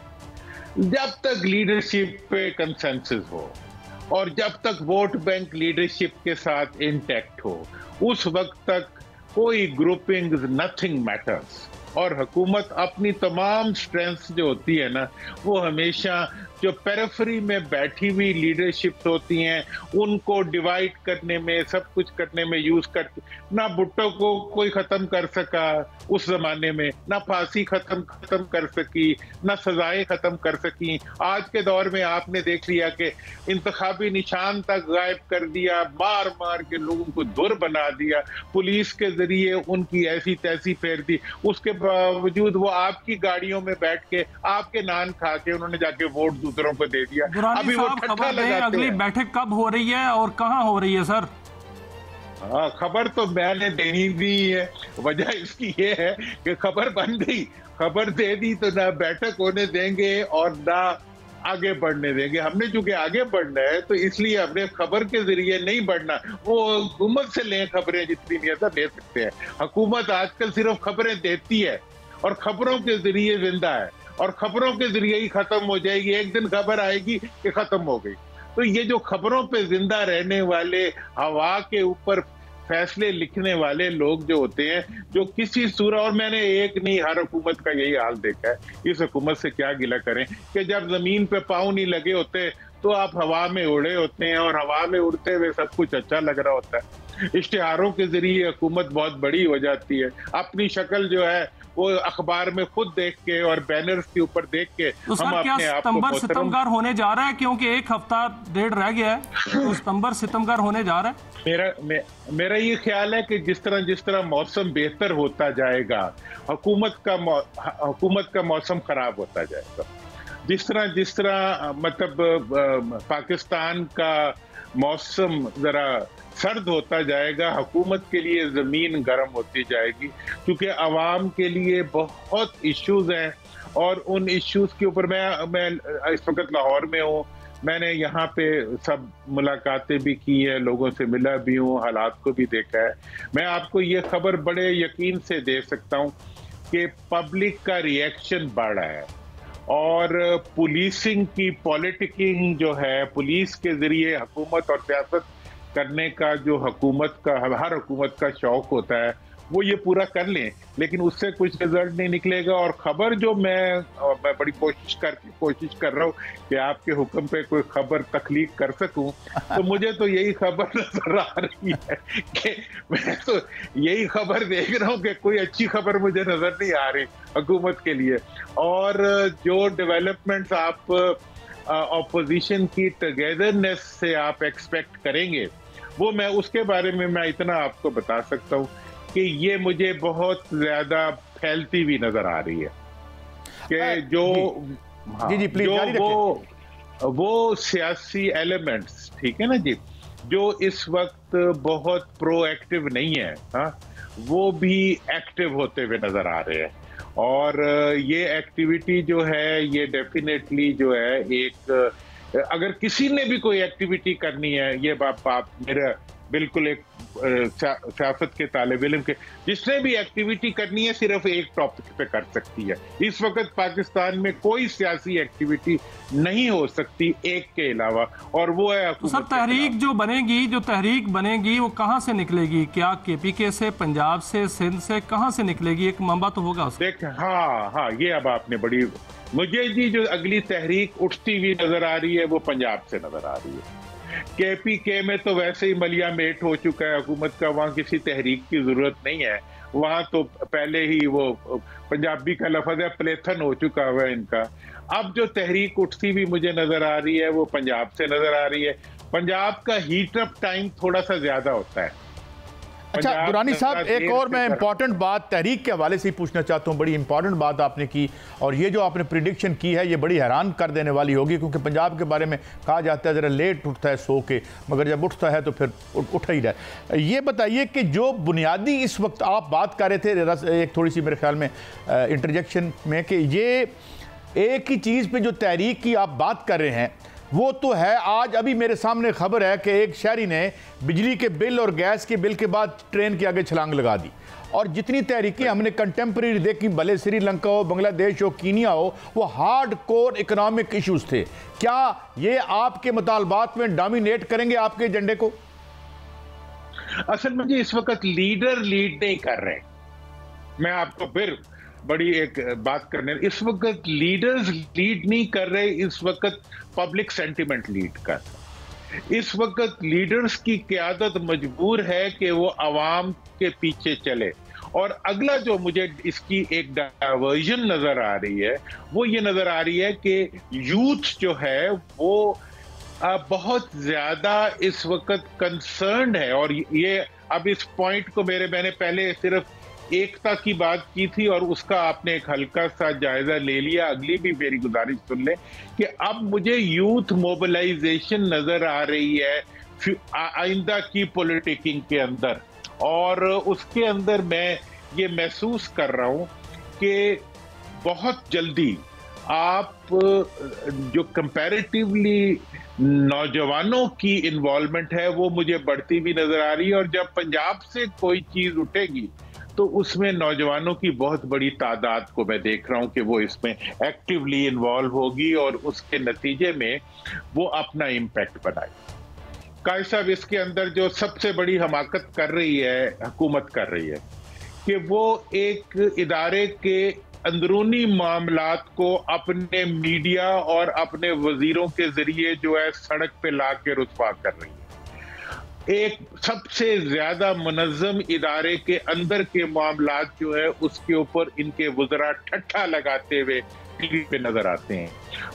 जब तक लीडरशिप पे कंसेंसस हो और जब तक वोट बैंक लीडरशिप के साथ इंटैक्ट हो, उस वक्त तक कोई ग्रुपिंग नथिंग मैटर्स। और हुकूमत अपनी तमाम स्ट्रेंथ्स जो होती है ना, वो हमेशा जो पेरिफेरी में बैठी हुई लीडरशिप्स होती हैं उनको डिवाइड करने में, सब कुछ करने में यूज करती। ना भुट्टो को कोई खत्म कर सका उस जमाने में, ना फांसी खत्म कर सकी, ना सजाएं खत्म कर सकी। आज के दौर में आपने देख लिया कि इंतखाबी निशान तक गायब कर दिया, मार मार के लोगों को दूर बना दिया, पुलिस के जरिए उनकी ऐसी तैसी फेर दी। उसके बावजूद वो आपकी गाड़ियों में बैठ के आपके नान खा के उन्होंने जाके वोट दूसरों को दे दिया। अभी वो ठट्ठा लगाते हैं। अगली बैठक कब हो रही है और कहां हो रही है सर? हाँ, खबर तो मैंने देनी दी है। वजह इसकी ये है कि खबर बन गई, खबर दे दी तो ना बैठक होने देंगे और ना आगे बढ़ने देंगे। हमने चूंकि आगे बढ़ना है तो इसलिए हमने खबर के जरिए नहीं बढ़ना। वो हुकूमत से लें खबरें जितनी ज़्यादा ले सकते हैं। हुकूमत आजकल सिर्फ खबरें देती है और खबरों के जरिए जिंदा है और खबरों के जरिए ही खत्म हो जाएगी। एक दिन खबर आएगी कि खत्म हो गई। तो ये जो खबरों पे जिंदा रहने वाले, हवा के ऊपर फैसले लिखने वाले लोग जो होते हैं, जो किसी सूरत, और मैंने एक नहीं हर हुकूमत का यही हाल देखा है। इस हुकूमत से क्या गिला करें कि जब जमीन पे पाँव नहीं लगे होते तो आप हवा में उड़े होते हैं और हवा में उड़ते हुए सब कुछ अच्छा लग रहा होता है। इश्तिहारों के जरिए हुकूमत बहुत बड़ी हो जाती है। अपनी शक्ल जो है वो अखबार में खुद देख के और बैनर्स के ऊपर देख के तो हम अपने आप को सितमगार होने जा रहा है, क्योंकि एक हफ्ता डेढ़ रह गया है, तो सितंबर सितमगार होने जा रहा है। मेरा ये ख्याल है कि जिस तरह मौसम बेहतर होता जाएगा, हुकूमत का मौसम खराब होता जाएगा। जिस तरह मतलब पाकिस्तान का मौसम जरा सर्द होता जाएगा, हुकूमत के लिए ज़मीन गर्म होती जाएगी, क्योंकि आवाम के लिए बहुत इश्यूज हैं और उन इश्यूज के ऊपर मैं इस वक्त लाहौर में हूँ। मैंने यहाँ पे सब मुलाकातें भी की है, लोगों से मिला भी हूँ, हालात को भी देखा है। मैं आपको ये खबर बड़े यकीन से दे सकता हूँ कि पब्लिक का रिएक्शन बढ़ रहा है और पुलिसिंग की पॉलिटिकिंग जो है, पुलिस के जरिए हुकूमत और सियासत करने का जो हर हुकूमत का शौक होता है, वो ये पूरा कर लें, लेकिन उससे कुछ रिजल्ट नहीं निकलेगा। और खबर जो मैं बड़ी कोशिश कर रहा हूँ कि आपके हुक्म पे कोई खबर तख्लीक कर सकूं, तो मुझे तो यही खबर नजर आ रही है कि मैं तो यही खबर देख रहा हूँ कि कोई अच्छी खबर मुझे नजर नहीं आ रही हुकूमत के लिए। और जो डेवलपमेंट्स आप ऑपोजिशन की टुगेदरनेस से आप एक्सपेक्ट करेंगे, वो मैं उसके बारे में मैं इतना आपको बता सकता हूँ कि ये मुझे बहुत ज्यादा फैलती हुई नजर आ रही है कि वो सियासी एलिमेंट्स, ठीक है ना जी, जो इस वक्त बहुत प्रोएक्टिव नहीं है, हाँ, वो भी एक्टिव होते हुए नजर आ रहे हैं। और ये एक्टिविटी जो है, ये डेफिनेटली जो है एक, अगर किसी ने भी कोई एक्टिविटी करनी है, ये बात मेरा बिल्कुल एक सियासत के तालिब इल्म के, जिसने भी एक्टिविटी करनी है सिर्फ एक टॉपिक पे कर सकती है। इस वक्त पाकिस्तान में कोई सियासी एक्टिविटी नहीं हो सकती एक के अलावा, और वो है तो सर तहरीक जो तहरीक बनेगी वो कहाँ से निकलेगी? क्या KPK से, पंजाब से, सिंध से, कहाँ से निकलेगी? एक मंबा तो होगा उसका। देख, हाँ, ये अब आपने बड़ी, मुझे जी जो अगली तहरीक उठती हुई नजर आ रही है वो पंजाब से नजर आ रही है। KPK में तो वैसे ही मलिया मेट हो चुका है हुकूमत का, वहाँ किसी तहरीक की जरूरत नहीं है। वहाँ तो पहले ही वो पंजाबी का लफ्ज़ है, प्लेथन हो चुका हुआ है इनका। अब जो तहरीक उठती भी मुझे नजर आ रही है वो पंजाब से नजर आ रही है। पंजाब का हीट अप टाइम थोड़ा सा ज्यादा होता है। अच्छा दुरानी साहब, एक और मैं इंपॉर्टेंट बात तहरीक के हवाले से ही पूछना चाहता हूँ। बड़ी इंपॉर्टेंट बात आपने की, और ये जो आपने प्रिडिक्शन की है ये बड़ी हैरान कर देने वाली होगी, क्योंकि पंजाब के बारे में कहा जाता है ज़रा लेट उठता है सो के, मगर जब उठता है तो फिर उठ ही रहा है। ये बताइए कि जो बुनियादी इस वक्त आप बात कर रहे थे, एक थोड़ी सी मेरे ख्याल में इंटरजेक्शन में, कि ये एक ही चीज़ पे जो तहरीक की आप बात कर रहे हैं, वो तो है। आज अभी मेरे सामने खबर है कि एक शहरी ने बिजली के बिल और गैस के बिल के बाद ट्रेन के आगे छलांग लगा दी। और जितनी तहरीकें हमने कंटेम्प्रेरी देखी, भले श्रीलंका हो, बांग्लादेश हो, कीनिया हो, वो हार्ड कोर इकोनॉमिक इश्यूज थे। क्या ये आपके मुतालबात में डोमिनेट करेंगे आपके एजेंडे को? असल में इस वक्त लीडर लीड नहीं कर रहे। मैं आपको फिर बड़ी एक बात करने, इस वक्त लीडर्स लीड नहीं कर रहे, इस वक्त पब्लिक सेंटिमेंट लीड कर रहे। इस वक्त लीडर्स की क़यादत मजबूर है कि वो आवाम के पीछे चले। और अगला जो मुझे इसकी एक डायवर्जन नजर आ रही है, वो ये नजर आ रही है कि यूथ जो है वो बहुत ज्यादा इस वक्त कंसर्न है। और ये अब इस पॉइंट को मैंने पहले सिर्फ एकता की बात की थी और उसका आपने एक हल्का सा जायजा ले लिया। अगली भी मेरी गुजारिश सुन ले कि अब मुझे यूथ मोबिलाइजेशन नजर आ रही है आइंदा की पॉलिटिकिंग के अंदर। और उसके अंदर मैं ये महसूस कर रहा हूं कि बहुत जल्दी आप जो कंपैरेटिवली नौजवानों की इन्वॉल्वमेंट है वो मुझे बढ़ती हुई नजर आ रही है। और जब पंजाब से कोई चीज उठेगी तो उसमें नौजवानों की बहुत बड़ी तादाद को मैं देख रहा हूं कि वो इसमें एक्टिवली इन्वॉल्व होगी और उसके नतीजे में वो अपना इम्पैक्ट बनाएगी। कायद साहब, इसके अंदर जो सबसे बड़ी हमाकत कर रही है, हुकूमत कर रही है कि वो एक इदारे के अंदरूनी मामलात को अपने मीडिया और अपने वजीरों के जरिए जो है सड़क पे ला के रुस्वा कर रही है। एक सबसे ज्यादा मुनज़्ज़म इदारे के अंदर के मामलात जो है उसके ऊपर इनके वज़रा ठट्ठा लगाते हुए टीवी पे नजर आते हैं।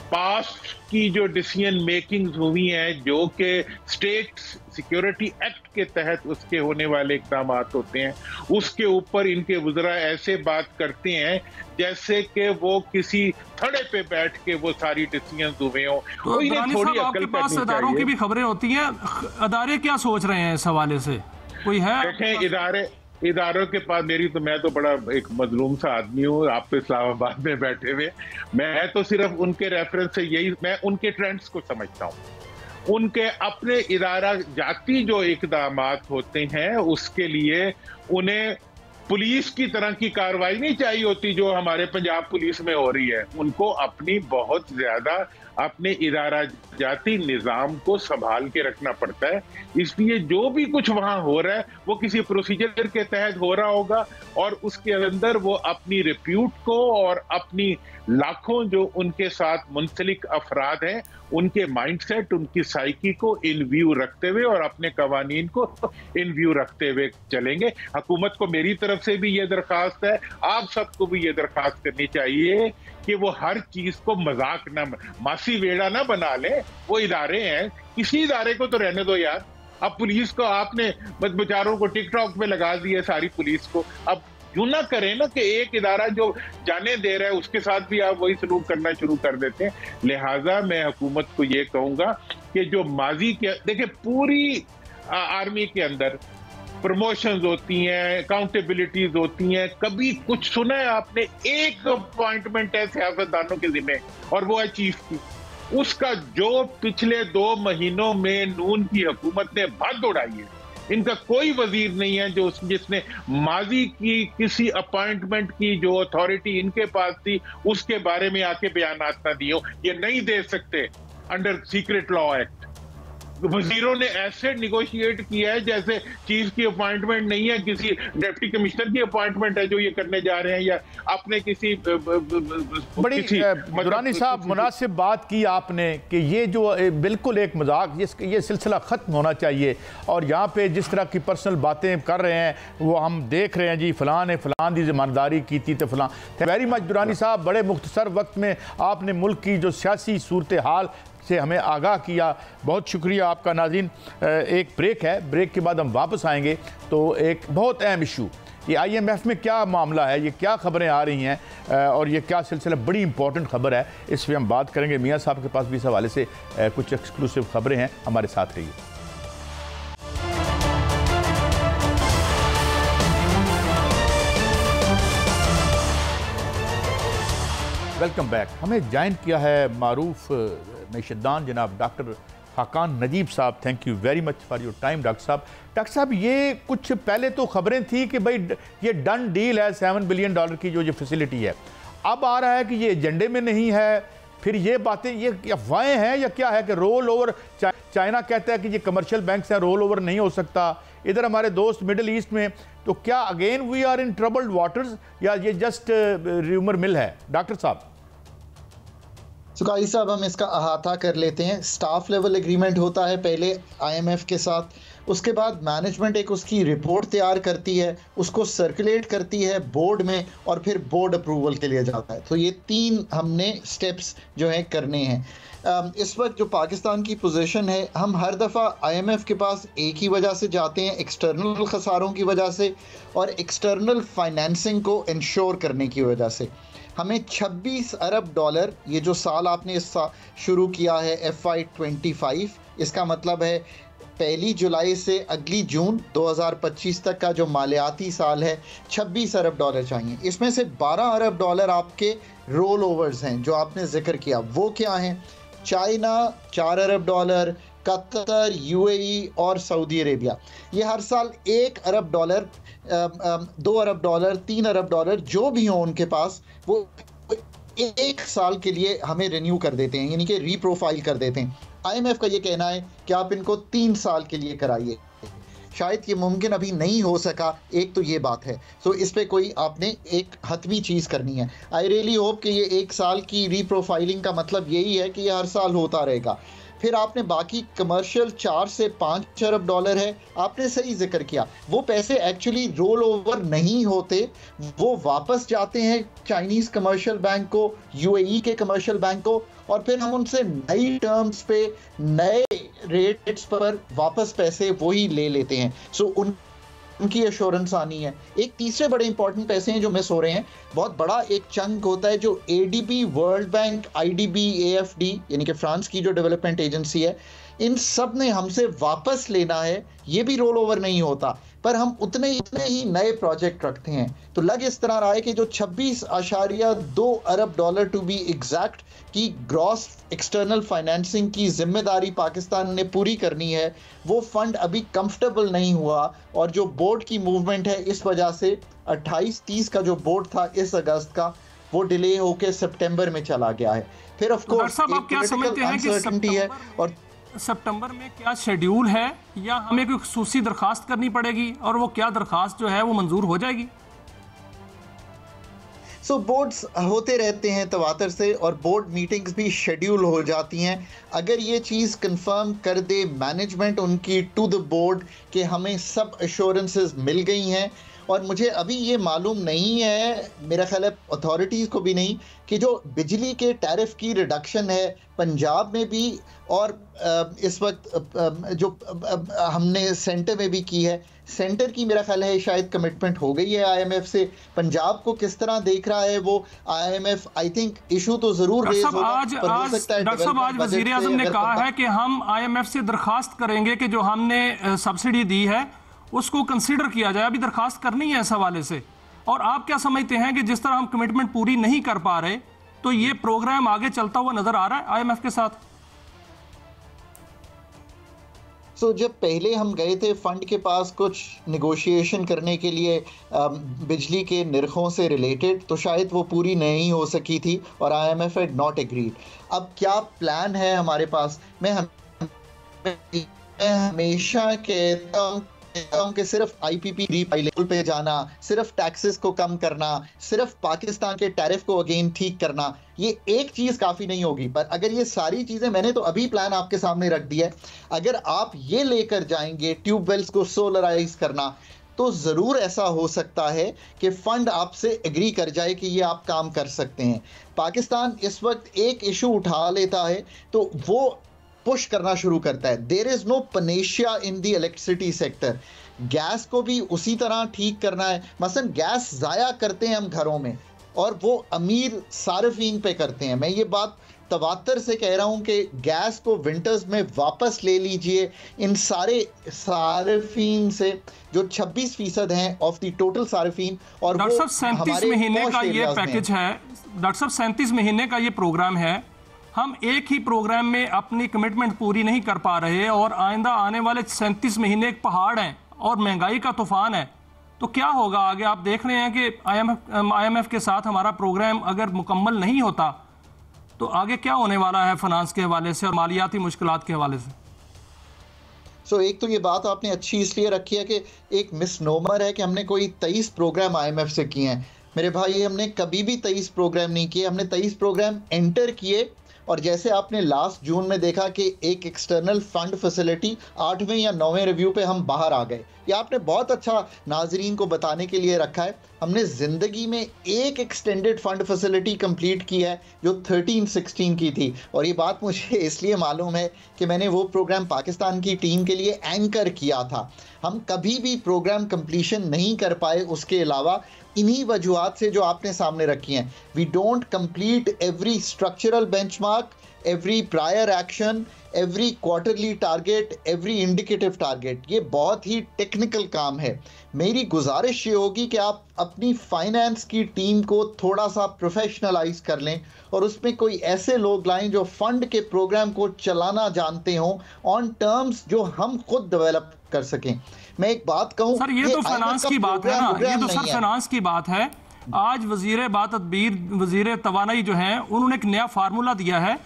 पास्ट की जो डिसीजन मेकिंग हुई हैं जो कि स्टेट सिक्योरिटी एक्ट के तहत उसके होने वाले इक़दाम होते हैं, उसके ऊपर इनके वज़रा ऐसे बात करते हैं जैसे कि वो किसी थड़े पे बैठ के वो सारी डिसीजन हुए हों। तो थोड़ी आपके पास अदारों की भी खबरें होती हैं, अदारे क्या सोच रहे हैं इस हवाले से, कोई है? देखें, इदारों के पास मैं तो बड़ा एक मजलूम सा आदमी हूँ, आप तो इस्लामाबाद में बैठे हुए, मैं तो सिर्फ उनके रेफरेंस से मैं उनके ट्रेंड्स को समझता हूँ। उनके अपने इदारा जाती जो इकदाम होते हैं उसके लिए उन्हें पुलिस की तरह की कार्रवाई नहीं चाहिए होती जो हमारे पंजाब पुलिस में हो रही है। उनको अपनी बहुत ज्यादा अपने इदारा जाती निज़ाम को संभाल के रखना पड़ता है। इसलिए जो भी कुछ वहां हो रहा है वो किसी प्रोसीजर के तहत हो रहा होगा और उसके अंदर वो अपनी रिप्यूट को और अपनी लाखों जो उनके साथ मुंसलिक अफराद हैं उनके माइंडसेट, उनकी साइकी को इन व्यू रखते हुए और अपने कवानीन को इन व्यू रखते हुए चलेंगे। हुकूमत को मेरी तरफ से भी ये दरखास्त है, आप सबको भी ये दरखास्त करनी चाहिए कि वो हर चीज को मजाक ना, मासी वेड़ा ना बना ले। वो इदारे हैं, किसी इदारे को तो रहने दो यार। अब पुलिस को आपने बेचारों को टिकटॉक पे लगा दिया सारी पुलिस को। अब यूं ना करें ना कि एक इदारा जो जाने दे रहा है उसके साथ भी आप वही सलूक करना शुरू कर देते हैं। लिहाजा मैं हुकूमत को ये कहूंगा कि जो माजी के देखिए पूरी आर्मी के अंदर प्रमोशंस होती हैं, अकाउंटेबिलिटीज होती हैं, कभी कुछ सुना है आपने एक अपॉइंटमेंट है सियासतदानों के जिम्मे और वो है चीफ की? उसका जो पिछले 2 महीनों में नून की हुकूमत ने भग उड़ाई है, इनका कोई वजीर नहीं है जो जिसने माजी की किसी अपॉइंटमेंट की जो अथॉरिटी इनके पास थी उसके बारे में आके बयानात ना दिए। ये नहीं दे सकते अंडर सीक्रेट लॉ एक्ट। वजीरों ने ऐसे निगोशिएट किया है जैसे चीफ की अपॉइंटमेंट नहीं है, किसी डिप्टी कमिश्नर की अपॉइंटमेंट है जो ये करने जा रहे हैं या अपने किसी बड़ी दुरानी साहब मुनासिब बात की आपने कि ये जो बिल्कुल एक मजाक, ये सिलसिला ख़त्म होना चाहिए। और यहाँ पे जिस तरह की पर्सनल बातें कर रहे हैं वो हम देख रहे हैं जी, फ़लाँ ने फ़लाँ की ज़िम्मेदारी की थी तो फ़लाँ। वेरी मच दुरानी साहब, बड़े मुख्तसर वक्त में आपने मुल्क की जो सियासी सूरत हाल से हमें आगाह किया, बहुत शुक्रिया आपका। नाज़रीन, एक ब्रेक है, ब्रेक के बाद हम वापस आएंगे तो एक बहुत अहम इशू, ये IMF में क्या मामला है, ये क्या खबरें आ रही हैं और ये क्या सिलसिला, बड़ी इंपॉर्टेंट खबर है, इस पर हम बात करेंगे। मियाँ साहब के पास भी इस हवाले से कुछ एक्सक्लूसिव खबरें हैं, हमारे साथ रहिए। Welcome back. हमें ज्वाइन किया है मारूफ मैशदान जनाब डॉक्टर हाकान नजीब साहब, thank you very much for your time. Doctor साहब ये कुछ पहले तो खबरें थी कि भाई ये डन डील है $7 बिलियन की जो ये फैसिलिटी है, अब आ रहा है कि ये एजेंडे में नहीं है, फिर ये बातें ये अफवाहें हैं या क्या है कि रोल ओवर, चाइना कहता है कि ये कमर्शियल बैंक से रोल ओवर नहीं हो सकता, इधर हमारे दोस्त मिडिल ईस्ट में, तो क्या again we are in troubled waters या ये जस्ट रूमर मिल है? डॉक्टर साहब सुकाई साहब, हम इसका अहाता कर लेते हैं। स्टाफ लेवल एग्रीमेंट होता है पहले IMF के साथ, उसके बाद मैनेजमेंट एक उसकी रिपोर्ट तैयार करती है, उसको सर्कुलेट करती है बोर्ड में और फिर बोर्ड अप्रूवल के लिए जाता है। तो ये 3 हमने स्टेप्स जो हैं करने हैं। इस वक्त जो पाकिस्तान की पोजीशन है, हम हर दफ़ा IMF के पास एक ही वजह से जाते हैं, एक्सटर्नल खसारों की वजह से और एक्सटर्नल फाइनेंसिंग को इंश्योर करने की वजह से। हमें $26 अरब, ये जो साल आपने शुरू किया है FY25, इसका मतलब है 1 जुलाई से अगली जून 2025 तक का जो मालियाती साल है, $26 अरब चाहिए। इसमें से $12 अरब आपके रोल ओवर्स हैं जो आपने जिक्र किया। वो क्या हैं? चाइना $4 अरब, कतर, UAE और सऊदी अरेबिया। ये हर साल $1 अरब, $2 अरब, $3 अरब जो भी हो उनके पास, वो 1 साल के लिए हमें रिन्यू कर देते हैं, यानी कि रीप्रोफाइल कर देते हैं। IMF का ये कहना है कि आप इनको 3 साल के लिए कराइए। शायद ये मुमकिन अभी नहीं हो सका, एक तो ये बात है। तो इस पे कोई आपने एक हतमी चीज़ करनी है। आई रियली होप कि ये 1 साल की रीप्रोफाइलिंग का मतलब यही है कि ये हर साल होता रहेगा। फिर आपने बाकी कमर्शियल $4 से $5 अरब है, आपने सही जिक्र किया, वो पैसे एक्चुअली रोल ओवर नहीं होते, वो वापस जाते हैं चाइनीज़ कमर्शियल बैंक को, UAE के कमर्शियल बैंक को, और फिर हम उनसे नई टर्म्स पे नए रेट्स पर वापस पैसे वही ले लेते हैं। सो उनकी एश्योरेंस आनी है। एक तीसरे बड़े इंपॉर्टेंट पैसे हैं जो मिस हो रहे हैं। बहुत बड़ा एक चंक होता है जो ADB, world bank, IDB, AFD यानी कि फ्रांस की जो डेवलपमेंट एजेंसी है, इन सब ने हमसे वापस लेना है। ये भी रोल ओवर नहीं होता, पर हम उतने ही नए प्रोजेक्ट रखते हैं। तो लग इस तरह रहा है कि जो $26.2 अरब टू बी एग्जैक्ट की ग्रॉस एक्सटर्नल फाइनेंसिंग की जिम्मेदारी पाकिस्तान ने पूरी करनी है, वो फंड अभी कंफर्टेबल नहीं हुआ, और जो बोर्ड की मूवमेंट है इस वजह से 28-30 का जो बोर्ड था इस अगस्त का, वो डिले होकर सितंबर में चला गया है। फिर ऑफ कोर्स आप क्या समझते हैं कि है और सितंबर में क्या शेड्यूल है, या हमें कोई खुसूसी दरखास्त करनी पड़ेगी और वो क्या दरखास्त जो है वो मंजूर हो जाएगी? बोर्ड्स होते रहते हैं तवातर से, और बोर्ड मीटिंग्स भी शेड्यूल हो जाती हैं। अगर ये चीज़ कंफर्म कर दे मैनेजमेंट उनकी टू द बोर्ड कि हमें सब एश्योरेंसेस मिल गई हैं, और मुझे अभी ये मालूम नहीं है, मेरा ख्याल है अथॉरिटीज़ को भी नहीं, कि जो बिजली के टैरिफ की रिडक्शन है पंजाब में भी और इस वक्त जो हमने सेंटर में भी की है, सेंटर की मेरा ख्याल है शायद कमिटमेंट हो गई है IMF से। पंजाब को किस तरह देख रहा है वो IMF, आई थिंक इशू तो जरूर रेज होगा। डॉक्टर साहब, आज वजीर आजम ने कहा है कि हम IMF से दरखास्त करेंगे कि जो हमने सब्सिडी दी है उसको कंसीडर किया जाए। अभी दरखास्त करनी है इस हवाले से। और आप क्या समझते हैं कि जिस तरह हम कमिटमेंट पूरी नहीं कर पा रहे, तो ये प्रोग्राम आगे चलता हुआ नजर आ रहा है IMF के साथ? जब पहले हम गए थे फंड के पास कुछ निगोशिएशन करने के लिए बिजली के निर्खों से रिलेटेड, तो शायद वो पूरी नहीं हो सकी थी और IMF हैड नॉट एग्रीड। अब क्या प्लान है हमारे पास? मैं हमेशा कहता हूँ कि सिर्फ IPP रीफाइलिंग पे जाना, सिर्फ टैक्सेस को कम करना, सिर्फ पाकिस्तान के टैरिफ को अगेन ठीक करना, ये एक चीज काफी नहीं होगी। पर अगर ये सारी चीजें, मैंने तो अभी प्लान आपके सामने रख दिया है, अगर आप ये लेकर जाएंगे ट्यूबवेल्स को सोलराइज करना, तो जरूर ऐसा हो सकता है कि फंड आपसे एग्री कर जाए कि ये आप काम कर सकते हैं। पाकिस्तान इस वक्त एक इशू उठा लेता है तो वो पुश करना शुरू करता है। There is no panacea in the electricity sector. Gas को भी उसी तरह ठीक करना है। मसलन गैस ज़ाया करते हैं हम घरों में, और वो अमीर सार्फिन पे करते हैं। मैं ये बात तवातर से कह रहा हूं कि गैस को विंटर्स में वापस ले लीजिए। इन सारे सार्फिन से जो 26% हैं ऑफ द टोटल सार्फिन, और डॉक्टर साहब 37 महीने का ये पैकेज है, डॉक्टर साहब 37 महीने का ये प्रोग्राम है। हम एक ही प्रोग्राम में अपनी कमिटमेंट पूरी नहीं कर पा रहे और आइंदा आने वाले 37 महीने एक पहाड़ हैं और महंगाई का तूफान है, तो क्या होगा आगे? आप देख रहे हैं कि IMF के साथ हमारा प्रोग्राम अगर मुकम्मल नहीं होता तो आगे क्या होने वाला है फाइनेंस के हवाले से और मालियाती मुश्किलात के हवाले से। एक तो ये बात आपने अच्छी इसलिए रखी है कि एक मिसनोमर है कि हमने कोई 23 प्रोग्राम IMF से किए हैं। मेरे भाई, हमने कभी भी 23 प्रोग्राम नहीं किए, हमने 23 प्रोग्राम एंटर किए। और जैसे आपने लास्ट जून में देखा कि एक एक्सटर्नल फंड फैसिलिटी 8वें या 9वें रिव्यू पे हम बाहर आ गए। ये आपने बहुत अच्छा नाजरीन को बताने के लिए रखा है। हमने ज़िंदगी में एक एक्सटेंडेड फंड फैसिलिटी कंप्लीट की है जो 13-16 की थी, और ये बात मुझे इसलिए मालूम है कि मैंने वो प्रोग्राम पाकिस्तान की टीम के लिए एंकर किया था। हम कभी भी प्रोग्राम कंप्लीशन नहीं कर पाए, उसके अलावा इन्हीं वजूहात से जो आपने सामने रखी हैं। We don't complete every structural benchmark, every prior action, every quarterly target, every indicative target. ये बहुत ही टेक्निकल काम है। मेरी गुजारिश ये होगी कि आप अपनी फाइनेंस की टीम को थोड़ा सा प्रोफेशनलाइज कर लें और उसमें कोई ऐसे लोग लाएं जो फंड के प्रोग्राम को चलाना जानते हों ऑन टर्म्स जो हम खुद डेवलप कर सकें। मैं एक बात कहूं सर, ये तो फाइनेंस की बात है ना, ये तो सर फाइनेंस की बात है। आज वजीर बातदबीर, वजीर तवानाई जो है, उन्होंने एक नया फार्मूला दिया है,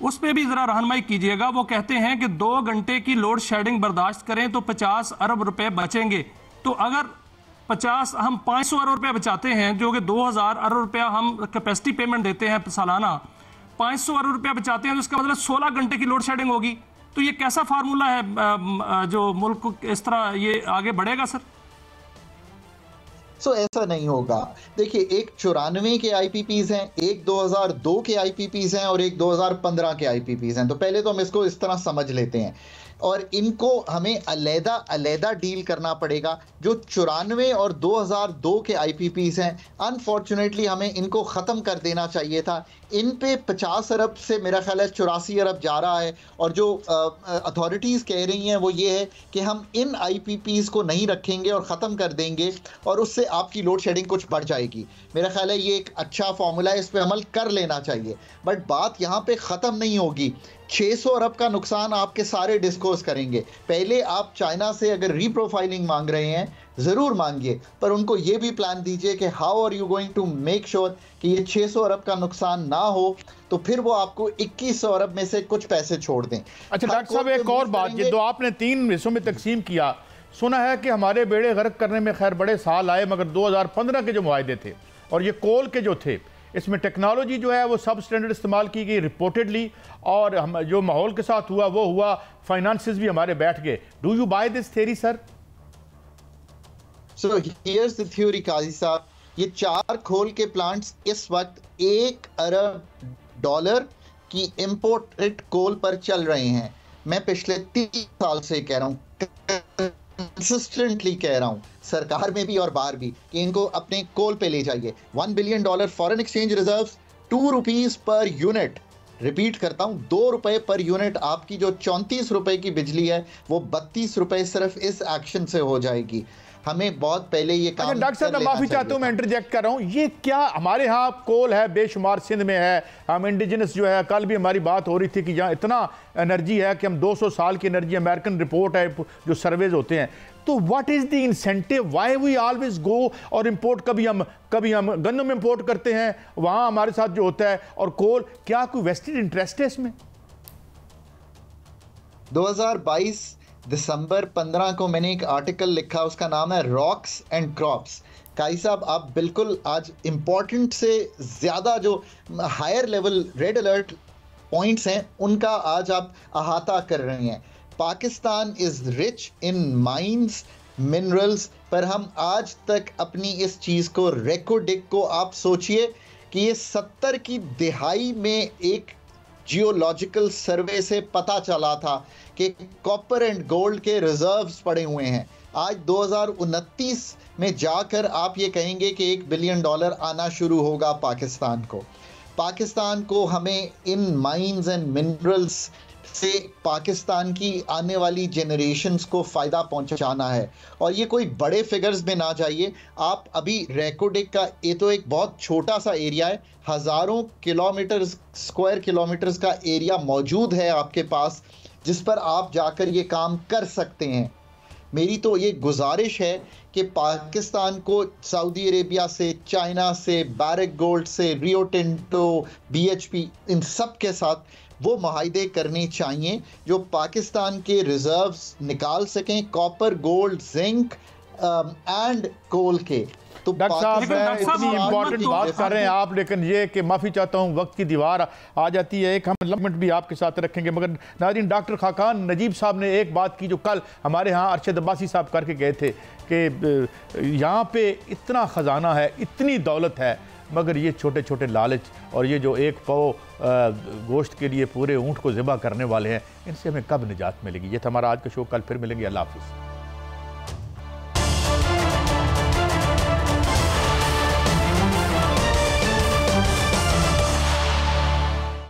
उस पर भी जरा रहनुमाई कीजिएगा। वो कहते हैं कि 2 घंटे की लोड शेडिंग बर्दाश्त करें तो 50 अरब रुपए बचेंगे। तो अगर 50 हम 500 अरब रुपए बचाते हैं, जो कि 2000 अरब रुपया हम कैपेसिटी पेमेंट देते हैं सालाना, 500 अरब रुपया बचाते हैं तो इसका मतलब 16 घंटे की लोड शेडिंग होगी। तो ये कैसा फार्मूला है जो मुल्क इस तरह ये आगे बढ़ेगा सर? ऐसा नहीं होगा। देखिए, एक 94 के IPPs हैं, एक 2002 के IPPs हैं और एक 2015 के IPPs हैं। तो पहले तो हम इसको इस तरह समझ लेते हैं और इनको हमें अलग डील करना पड़ेगा। जो 94 और 2002 के IPPs हैं, अनफॉर्चुनेटली हमें इनको ख़त्म कर देना चाहिए था। इन पे 50 अरब से मेरा ख्याल है 84 अरब जा रहा है, और जो अथॉरिटीज़ कह रही हैं वो ये है कि हम इन IPPs को नहीं रखेंगे और ख़त्म कर देंगे और उससे आपकी लोड शेडिंग कुछ बढ़ जाएगी। मेरा ख्याल है ये एक अच्छा फॉर्मूला है, इस पर अमल कर लेना चाहिए। बट बात यहाँ पे ख़त्म नहीं होगी। 600 अरब का नुकसान आपके सारे डिस्कोर्स करेंगे। पहले आप चाइना से अगर रीप्रोफाइलिंग मांग रहे हैं ज़रूर मांगिए, पर उनको ये भी प्लान दीजिए कि how are you going to make sure कि ये 600 अरब का नुकसान ना हो, तो फिर वो आपको 2100 अरब में से कुछ पैसे छोड़ दें। अच्छा डॉक्टर साहब, एक और बात, ये तो आपने 3 हिस्सों में तकसीम किया। सुना है कि हमारे बेड़े गर्क करने में खैर बड़े साल आए, मगर 2015 के जो मुआहदे थे और ये कोल के जो थे, इसमें टेक्नोलॉजी जो है वो सब स्टैंडर्ड इस्तेमाल की गई रिपोर्टेडली, और हम जो माहौल के साथ हुआ वो हुआ, फाइनेंसेस भी हमारे बैठ गए। Do you buy this theory sir? So here's the theory Kazi sahab. ये 4 खोल के प्लांट्स इस वक्त $1 अरब की इंपोर्टेड कोल पर चल रहे हैं। मैं पिछले 3 साल से कह रहा हूँ, कंसिस्टेंटली कह रहा हूं, सरकार में भी और बाहर भी, कि इनको अपने कोल पे ले जाइए। $1 billion foreign exchange reserves, ₹2 per unit. Repeat करता हूं, ₹2 पर यूनिट। आपकी जो 34 रुपए की बिजली है वो 32 रुपए सिर्फ इस एक्शन से हो जाएगी। हमें बहुत पहले ये काम। डॉक्टर साहब, मैं माफी चाहता हूं, मैं इंटरजेक्ट कर रहा हूं। ये क्या हमारे यहाँ कोल है बेशुमार, सिंध में है, हम इंडिजिनस जो है, कल भी हमारी बात हो रही थी कि यहाँ इतना एनर्जी है कि हम 200 साल की एनर्जी, अमेरिकन रिपोर्ट है जो सर्वेज होते हैं। तो what is the incentive, why we always go और इंपोर्ट? कभी हम गंदम इंपोर्ट करते हैं, वहां हमारे साथ जो होता है, और कोल, क्या कोई वेस्टेड इंटरेस्ट है इसमें? 2022 दिसंबर 15 को मैंने एक आर्टिकल लिखा, उसका नाम है रॉक्स एंड क्रॉप्स। काई साहब, आप बिल्कुल आज इम्पॉर्टेंट से ज़्यादा जो higher level red alert points हैं उनका आज आप अहाता कर रहे हैं। Pakistan is rich in mines, minerals, पर हम आज तक अपनी इस चीज़ को रेकोडिक को आप सोचिए कि ये 70 की दिहाई में एक जियोलॉजिकल सर्वे से पता चला था कि कॉपर एंड गोल्ड के रिजर्व्स पड़े हुए हैं। आज 2029 में जाकर आप ये कहेंगे कि $1 बिलियन आना शुरू होगा पाकिस्तान को। हमें इन माइंस एंड मिनरल्स से पाकिस्तान की आने वाली जनरेशन्स को फ़ायदा पहुंचाना है। और ये कोई बड़े फिगर्स में ना जाइए आप। अभी रैको डिक का ये तो एक बहुत छोटा सा एरिया है, हज़ारों स्क्वायर किलोमीटर्स का एरिया मौजूद है आपके पास, जिस पर आप जाकर ये काम कर सकते हैं। मेरी तो ये गुजारिश है कि पाकिस्तान को सऊदी अरेबिया से, चाइना से, बैरक गोल्ड से, रियो टिंटो, BHP, इन सब के साथ वो माहिदे करने चाहिए जो पाकिस्तान के रिजर्व्स निकाल सकें, copper, gold, zinc and coal के। तो डॉक्टर साहब मैं इतनी इंपॉर्टेंट बात कर रहे हैं आप, लेकिन ये कि माफ़ी चाहता हूँ वक्त की दीवार आ जाती है। एक हम लम्बट भी आपके साथ रखेंगे, मगर नाज़रीन डॉक्टर खाकान नजीब साहब ने एक बात की जो कल हमारे यहाँ अरशद अब्बासी साहब करके गए थे कि यहाँ पे इतना ख़जाना है, इतनी दौलत है, मगर ये छोटे छोटे लालच और ये जो एक पाव गोश्त के लिए पूरे ऊँट को ज़िबा करने वाले हैं, इनसे हमें कब निजात मिलेगी। ये था हमारा आज का शो, कल फिर मिलेंगे। अल्लाह हाफ़िज़।